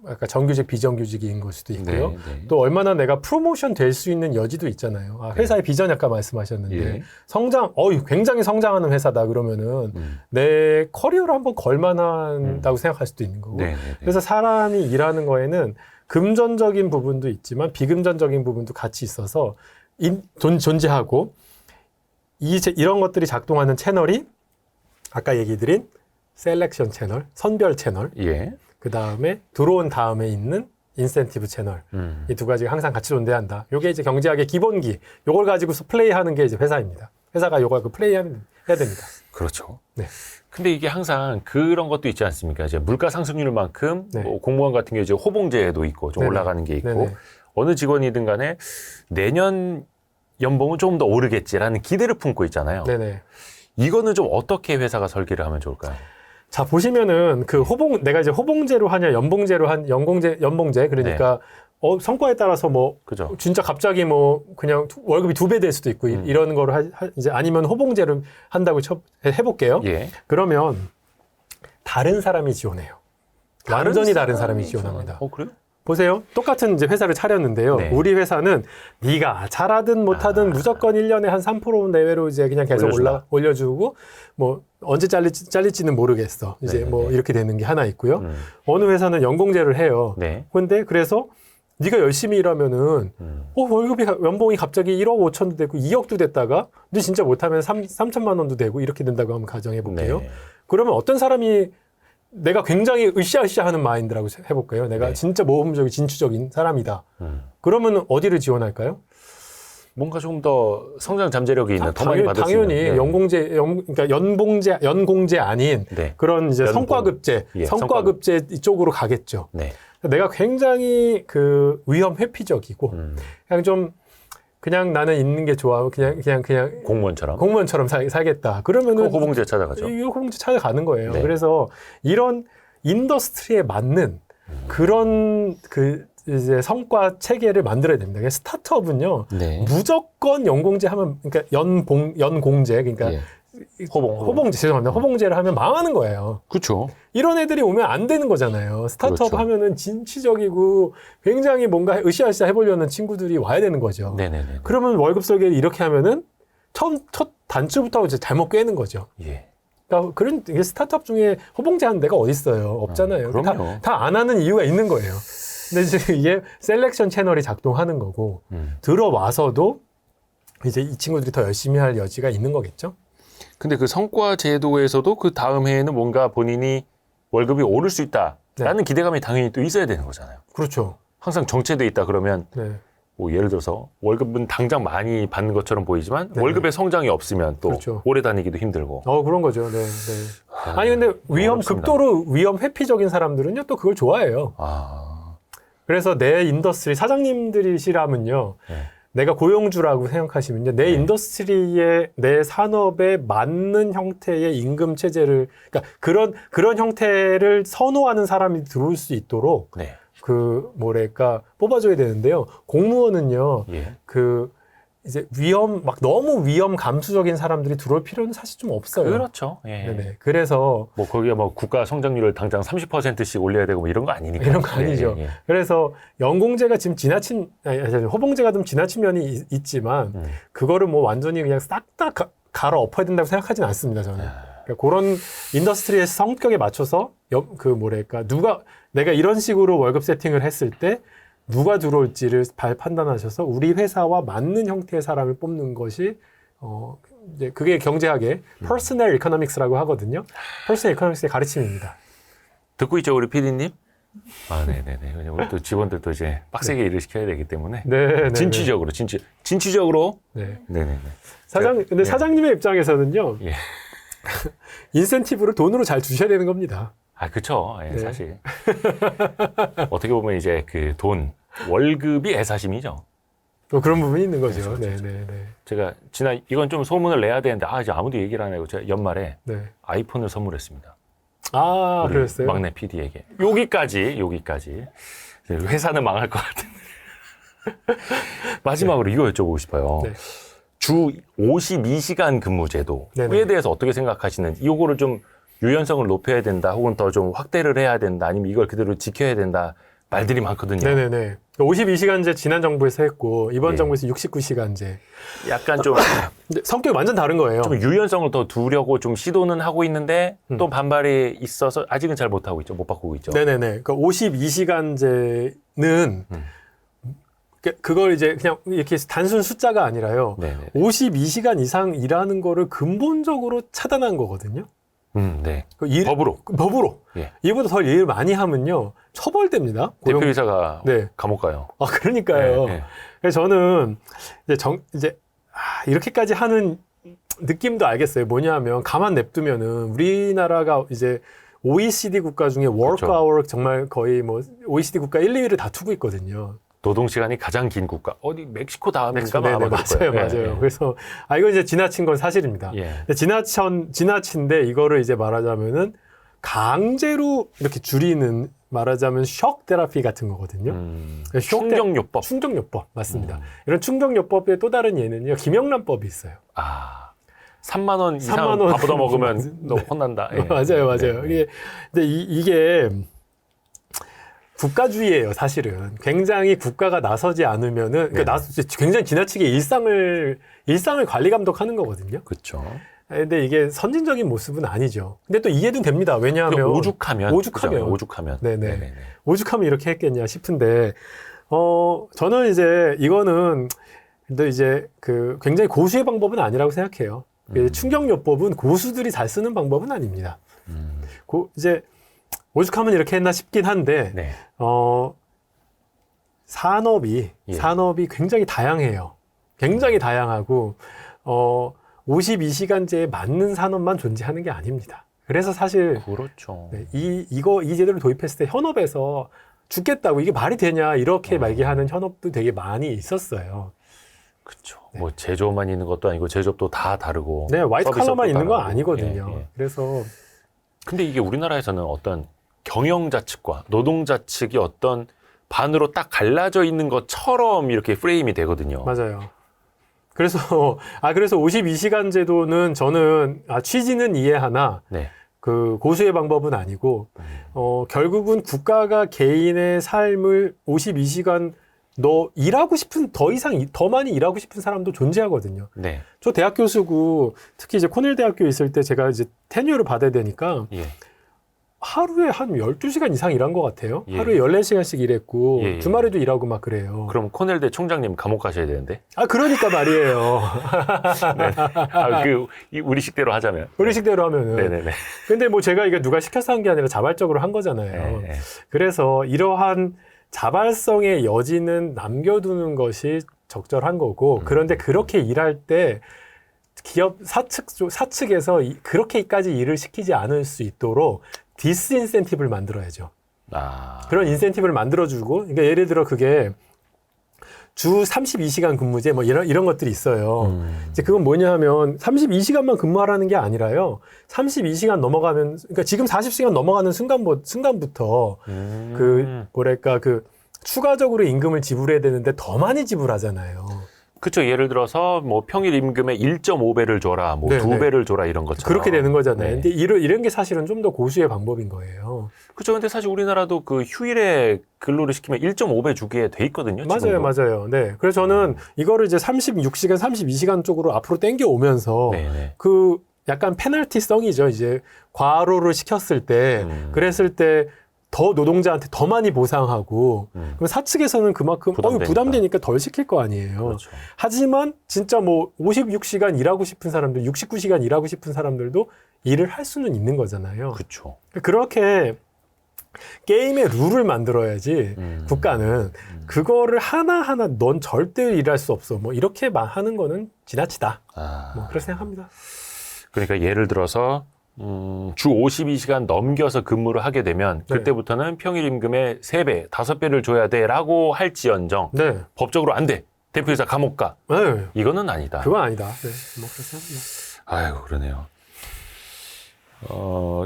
약간 정규직, 비정규직인 걸 수도 있고요. 네. 또 얼마나 내가 프로모션 될 수 있는 여지도 있잖아요. 회사의 비전 아까 말씀하셨는데 예. 성장, 굉장히 성장하는 회사다 그러면은 내 커리어를 한번 걸만하다고 생각할 수도 있는 거고. 네. 그래서 사람이 일하는 거에는 금전적인 부분도 있지만 비금전적인 부분도 같이 있어서 존재하고 이런 것들이 작동하는 채널이 아까 얘기 드린 셀렉션 채널, 선별 채널, 예. 그 다음에 들어온 다음에 있는 인센티브 채널. 이 두 가지가 항상 같이 존재한다. 요게 이제 경제학의 기본기. 요걸 가지고서 플레이하는 게 이제 회사입니다. 회사가 요걸 플레이해야 해야 됩니다. 그렇죠. 네. 근데 이게 항상 그런 것도 있지 않습니까? 이제 물가 상승률만큼 네. 뭐 공무원 같은 경우 이제 호봉제도 있고 좀 네네. 올라가는 게 있고 네네. 어느 직원이든 간에 내년 연봉은 조금 더 오르겠지라는 기대를 품고 있잖아요. 네네. 이거는 좀 어떻게 회사가 설계를 하면 좋을까요? 자, 보시면은 그 내가 이제 호봉제로 하냐, 연봉제로 연봉제, 그러니까 성과에 따라서 뭐 그죠? 진짜 갑자기 뭐 그냥 월급이 2배 될 수도 있고 이런 거를 이제 아니면 호봉제를 한다고 해볼게요. 예. 그러면 다른 사람이 지원해요. 완전히 다른 사람이 지원합니다. 그래요? 보세요. 똑같은 이제 회사를 차렸는데요. 네. 우리 회사는 네가 잘하든 못하든 무조건 1년에 한 3% 내외로 이제 그냥 계속 올려주고 뭐 언제 잘릴지는 모르겠어. 이제 네네네. 뭐 이렇게 되는 게 하나 있고요. 어느 회사는 연공제를 해요. 네. 근데 그래서 네가 열심히 일하면은 연봉이 갑자기 1억 5천도 되고 2억도 됐다가 너 진짜 못하면 3천만 원도 되고 이렇게 된다고 한번 가정해 볼게요. 네. 그러면 어떤 사람이 내가 굉장히 으쌰으쌰하는 마인드라고 해볼까요? 내가 네. 진짜 모험적인 진취적인 사람이다. 그러면 어디를 지원할까요? 뭔가 좀 더 성장 잠재력이 있는 더 많이 받을 수 당연히 있는. 그러니까 연공제 아닌 네. 그런 이제 연봉. 성과급제, 예, 성과급제 이쪽으로 가겠죠. 네. 내가 굉장히 그 위험 회피적이고 그냥 나는 있는 게 좋아. 그냥 공무원처럼 살겠다. 그러면은 호봉제 찾아가죠. 이 호봉제 찾아가는 거예요. 네. 그래서 이런 인더스트리에 맞는 그런 이제 성과 체계를 만들어야 됩니다. 스타트업은요, 네. 무조건 연공제 하면, 그러니까 연공제, 그러니까 예. 호봉제, 죄송합니다. 호봉제를 하면 망하는 거예요. 그렇죠. 이런 애들이 오면 안 되는 거잖아요. 스타트업 그렇죠. 하면은 진취적이고 굉장히 뭔가 으쌰으쌰 해보려는 친구들이 와야 되는 거죠. 네네네. 그러면 월급 설계를 이렇게 하면은 첫 단추부터 이제 잘못 꿰는 거죠. 예. 그러니까 그런 스타트업 중에 호봉제 하는 데가 어디 있어요? 없잖아요. 그럼요. 다 안 하는 이유가 있는 거예요. 근데 이제 이게 셀렉션 채널이 작동하는 거고 들어와서도 이제 이 친구들이 더 열심히 할 여지가 있는 거겠죠. 근데 그 성과 제도에서도 그 다음 해에는 뭔가 본인이 월급이 오를 수 있다라는 기대감이 당연히 또 있어야 되는 거잖아요. 그렇죠. 항상 정체돼 있다 그러면 네. 뭐 예를 들어서 월급은 당장 많이 받는 것처럼 보이지만 네. 월급의 성장이 없으면 또 그렇죠. 오래 다니기도 힘들고. 그런 거죠. 네, 네. 아니 근데 극도로 위험 회피적인 사람들은요 또 그걸 좋아해요. 그래서 내 인더스트리 사장님들이시라면요. 네. 내가 고용주라고 생각하시면요. 내 인더스트리에 내 산업에 맞는 형태의 임금 체제를 그러니까 그런 형태를 선호하는 사람이 들어올 수 있도록 네. 뽑아줘야 되는데요. 공무원은요. 예. 이제 너무 위험 감수적인 사람들이 들어올 필요는 사실 좀 없어요. 그렇죠. 예. 네네. 그래서 뭐 거기가 뭐 국가 성장률을 당장 30%씩 올려야 되고 뭐 이런 거 아니니까. 이런 거 아니죠. 예, 예. 그래서 연공제가 지금 호봉제가 좀 지나친 면이 있지만 그거를 뭐 완전히 그냥 싹 다 갈아 엎어야 된다고 생각하진 않습니다. 저는. 그러니까 그런 인더스트리의 성격에 맞춰서 내가 이런 식으로 월급 세팅을 했을 때 누가 들어올지를 판단하셔서 우리 회사와 맞는 형태의 사람을 뽑는 것이 이제 그게 경제학의 퍼스널 이코노믹스라고 하거든요. 퍼스널 이코노믹스의 가르침입니다. 듣고 있죠, 우리 PD님? 네네네. 왜냐면 우리 또 직원들도 이제 빡세게 일을 시켜야 되기 때문에. 네. 진취적으로. 네. 네네네. 근데 사장님의 입장에서는요. 예. 인센티브를 돈으로 잘 주셔야 되는 겁니다. 그쵸. 예, 네. 사실. 어떻게 보면 이제 그 월급이 애사심이죠. 또 그런 부분이 있는 거죠. 그렇죠. 네. 제가 이건 좀 소문을 내야 되는데, 이제 아무도 얘기를 안 하고 제가 연말에 네. 아이폰을 선물했습니다. 우리 그랬어요? 막내 PD에게. 여기까지. 회사는 망할 것 같은데. 마지막으로 이거 여쭤보고 싶어요. 네. 주 52시간 근무 제도에 네네. 대해서 어떻게 생각하시는지, 이거를 좀 유연성을 높여야 된다, 혹은 더 좀 확대를 해야 된다, 아니면 이걸 그대로 지켜야 된다, 말들이 많거든요. 네네네. 52시간제 지난 정부에서 했고, 이번 네. 정부에서 69시간제. 약간 좀, 성격이 완전 다른 거예요. 좀 유연성을 더 두려고 좀 시도는 하고 있는데, 또 반발이 있어서 아직은 잘 못하고 있죠. 못 바꾸고 있죠. 네네네. 그러니까 52시간제는 그걸 이제 그냥 이렇게 단순 숫자가 아니라요. 네네. 52시간 이상 일하는 거를 근본적으로 차단한 거거든요. 네. 법으로. 예. 이보다 더 일 많이 하면요. 처벌됩니다. 대표이사가 네. 감옥 가요. 그러니까요. 네. 그래서 저는 이렇게까지 하는 느낌도 알겠어요. 뭐냐면 가만 냅두면은 우리나라가 이제 OECD 국가 중에 워크 그렇죠. 아워 정말 거의 뭐 OECD 국가 1, 2위를 다투고 있거든요. 노동 시간이 가장 긴 국가 어디 멕시코 다음인가 네네, 아마 맞아요, 맞아요. 그래서 이거 이제 지나친 건 사실입니다. 예. 근데 지나친데 이거를 이제 말하자면은 강제로 이렇게 줄이는 말하자면 쇼크 테라피 같은 거거든요. 충격요법. 충격요법 맞습니다. 이런 충격요법의 또 다른 예는요. 김영란법이 있어요. 3만 원 이상 3만 원 밥보다 먹으면 네. 너 혼난다. 예. 맞아요, 맞아요. 네. 근데 이게 국가주의예요, 사실은. 굉장히 국가가 나서지 않으면은 그러니까 굉장히 지나치게 일상을 관리 감독하는 거거든요. 그렇죠. 근데 이게 선진적인 모습은 아니죠. 근데 또 이해도 됩니다. 왜냐하면 오죽하면 네네. 네네네. 오죽하면 이렇게 했겠냐 싶은데 저는 이제 이거는 근데 이제 그 굉장히 고수의 방법은 아니라고 생각해요. 충격요법은 고수들이 잘 쓰는 방법은 아닙니다. 이제 오죽하면 이렇게 했나 싶긴 한데 네. 산업이 굉장히 다양해요. 굉장히 다양하고 52시간제에 맞는 산업만 존재하는 게 아닙니다. 그래서 사실 그렇죠. 네, 이 제도를 도입했을 때 현업에서 죽겠다고 이게 말이 되냐 이렇게 말기하는 현업도 되게 많이 있었어요. 그렇죠. 뭐 제조업만 있는 것도 아니고 제조업도 다 다르고. 네, 화이트 칼라만 있는 건 다르고. 아니거든요. 예, 예. 그래서 근데 이게 우리나라에서는 어떤 경영자 측과 노동자 측이 어떤 반으로 딱 갈라져 있는 것처럼 이렇게 프레임이 되거든요. 맞아요. 그래서 52시간 제도는 저는 취지는 이해하나 네. 그 고수의 방법은 아니고 결국은 국가가 개인의 삶을 52시간 일하고 싶은 더 많이 일하고 싶은 사람도 존재하거든요. 네. 저 대학 교수고 특히 이제 코넬 대학교에 있을 때 제가 이제 테뉴어를 받아야 되니까 예. 하루에 한 12시간 이상 일한 것 같아요. 예. 하루에 14시간씩 일했고 예. 주말에도 일하고 막 그래요. 그럼 코넬대 총장님 감옥 가셔야 되는데. 그러니까 말이에요. 우리 식대로 하자면. 우리 식대로 하면은. 네네네. 근데 뭐 제가 이게 누가 시켜서 한 게 아니라 자발적으로 한 거잖아요. 네. 그래서 이러한 자발성의 여지는 남겨두는 것이 적절한 거고 그런데 그렇게 일할 때 기업 사측에서 그렇게까지 일을 시키지 않을 수 있도록 디스인센티브를 만들어야죠. 그런 인센티브를 만들어주고 그러니까 예를 들어 그게 주 32시간 근무제 뭐 이런 것들이 있어요. 이제 그건 뭐냐 하면 32시간만 근무하라는 게 아니라요. 32시간 넘어가면 그러니까 지금 40시간 넘어가는 순간부터 그 추가적으로 임금을 지불해야 되는데 더 많이 지불하잖아요. 그렇죠. 예를 들어서 뭐 평일 임금의 1.5배를 줘라, 뭐 네네. 2배를 줘라 이런 것처럼. 그렇게 되는 거잖아요. 네. 근데 이런 게 사실은 좀 더 고수의 방법인 거예요. 그렇죠. 근데 사실 우리나라도 그 휴일에 근로를 시키면 1.5배 주게 돼 있거든요. 맞아요. 네. 그래서 저는 이거를 이제 36시간, 32시간 쪽으로 앞으로 당겨 오면서 네네. 그 약간 페널티성이죠. 이제 과로를 시켰을 때, 그랬을 때 더 노동자한테 더 많이 보상하고, 그럼 사측에서는 그만큼 부담되니까 덜 시킬 거 아니에요. 그렇죠. 하지만 진짜 뭐 56시간 일하고 싶은 사람들, 69시간 일하고 싶은 사람들도 일을 할 수는 있는 거잖아요. 그렇죠. 그렇게 게임의 룰을 만들어야지 국가는 그거를 하나하나 넌 절대 일할 수 없어. 뭐 이렇게 하는 거는 지나치다. 뭐 그렇게 생각합니다. 그러니까 예를 들어서 주 52시간 넘겨서 근무를 하게 되면 그때부터는 평일 임금의 3배, 5배를 줘야 돼라고 할지언정 네. 법적으로 안 돼. 대표이사 감옥 가. 네. 이거는 아니다. 그건 아니다. 네. 뭐 그렇게 생각합니다. 아이고 그러네요.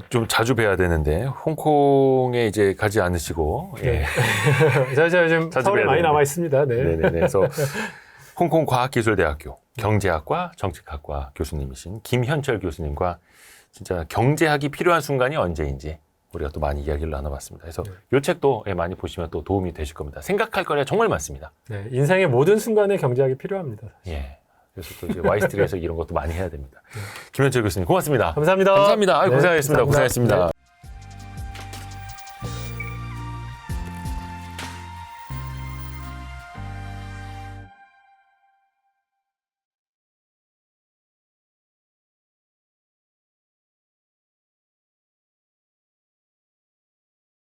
좀 자주 뵈야 되는데 홍콩에 이제 가지 않으시고 네. 제가 지금 서울에 많이 남아 있습니다. 네. 네네네. 그래서 홍콩 과학기술대학교 경제학과 정책학과 교수님이신 김현철 교수님과 진짜 경제학이 필요한 순간이 언제인지 우리가 또 많이 이야기를 나눠봤습니다. 그래서 이 책도 많이 보시면 또 도움이 되실 겁니다. 생각할 거리가 정말 많습니다. 네, 인생의 모든 순간에 경제학이 필요합니다. 사실. 예. 그래서 또 이제 와이스트리에서 이런 것도 많이 해야 됩니다. 김현철 교수님 고맙습니다. 감사합니다. 감사합니다. 네, 고생하셨습니다. 감사합니다. 고생하셨습니다. 네.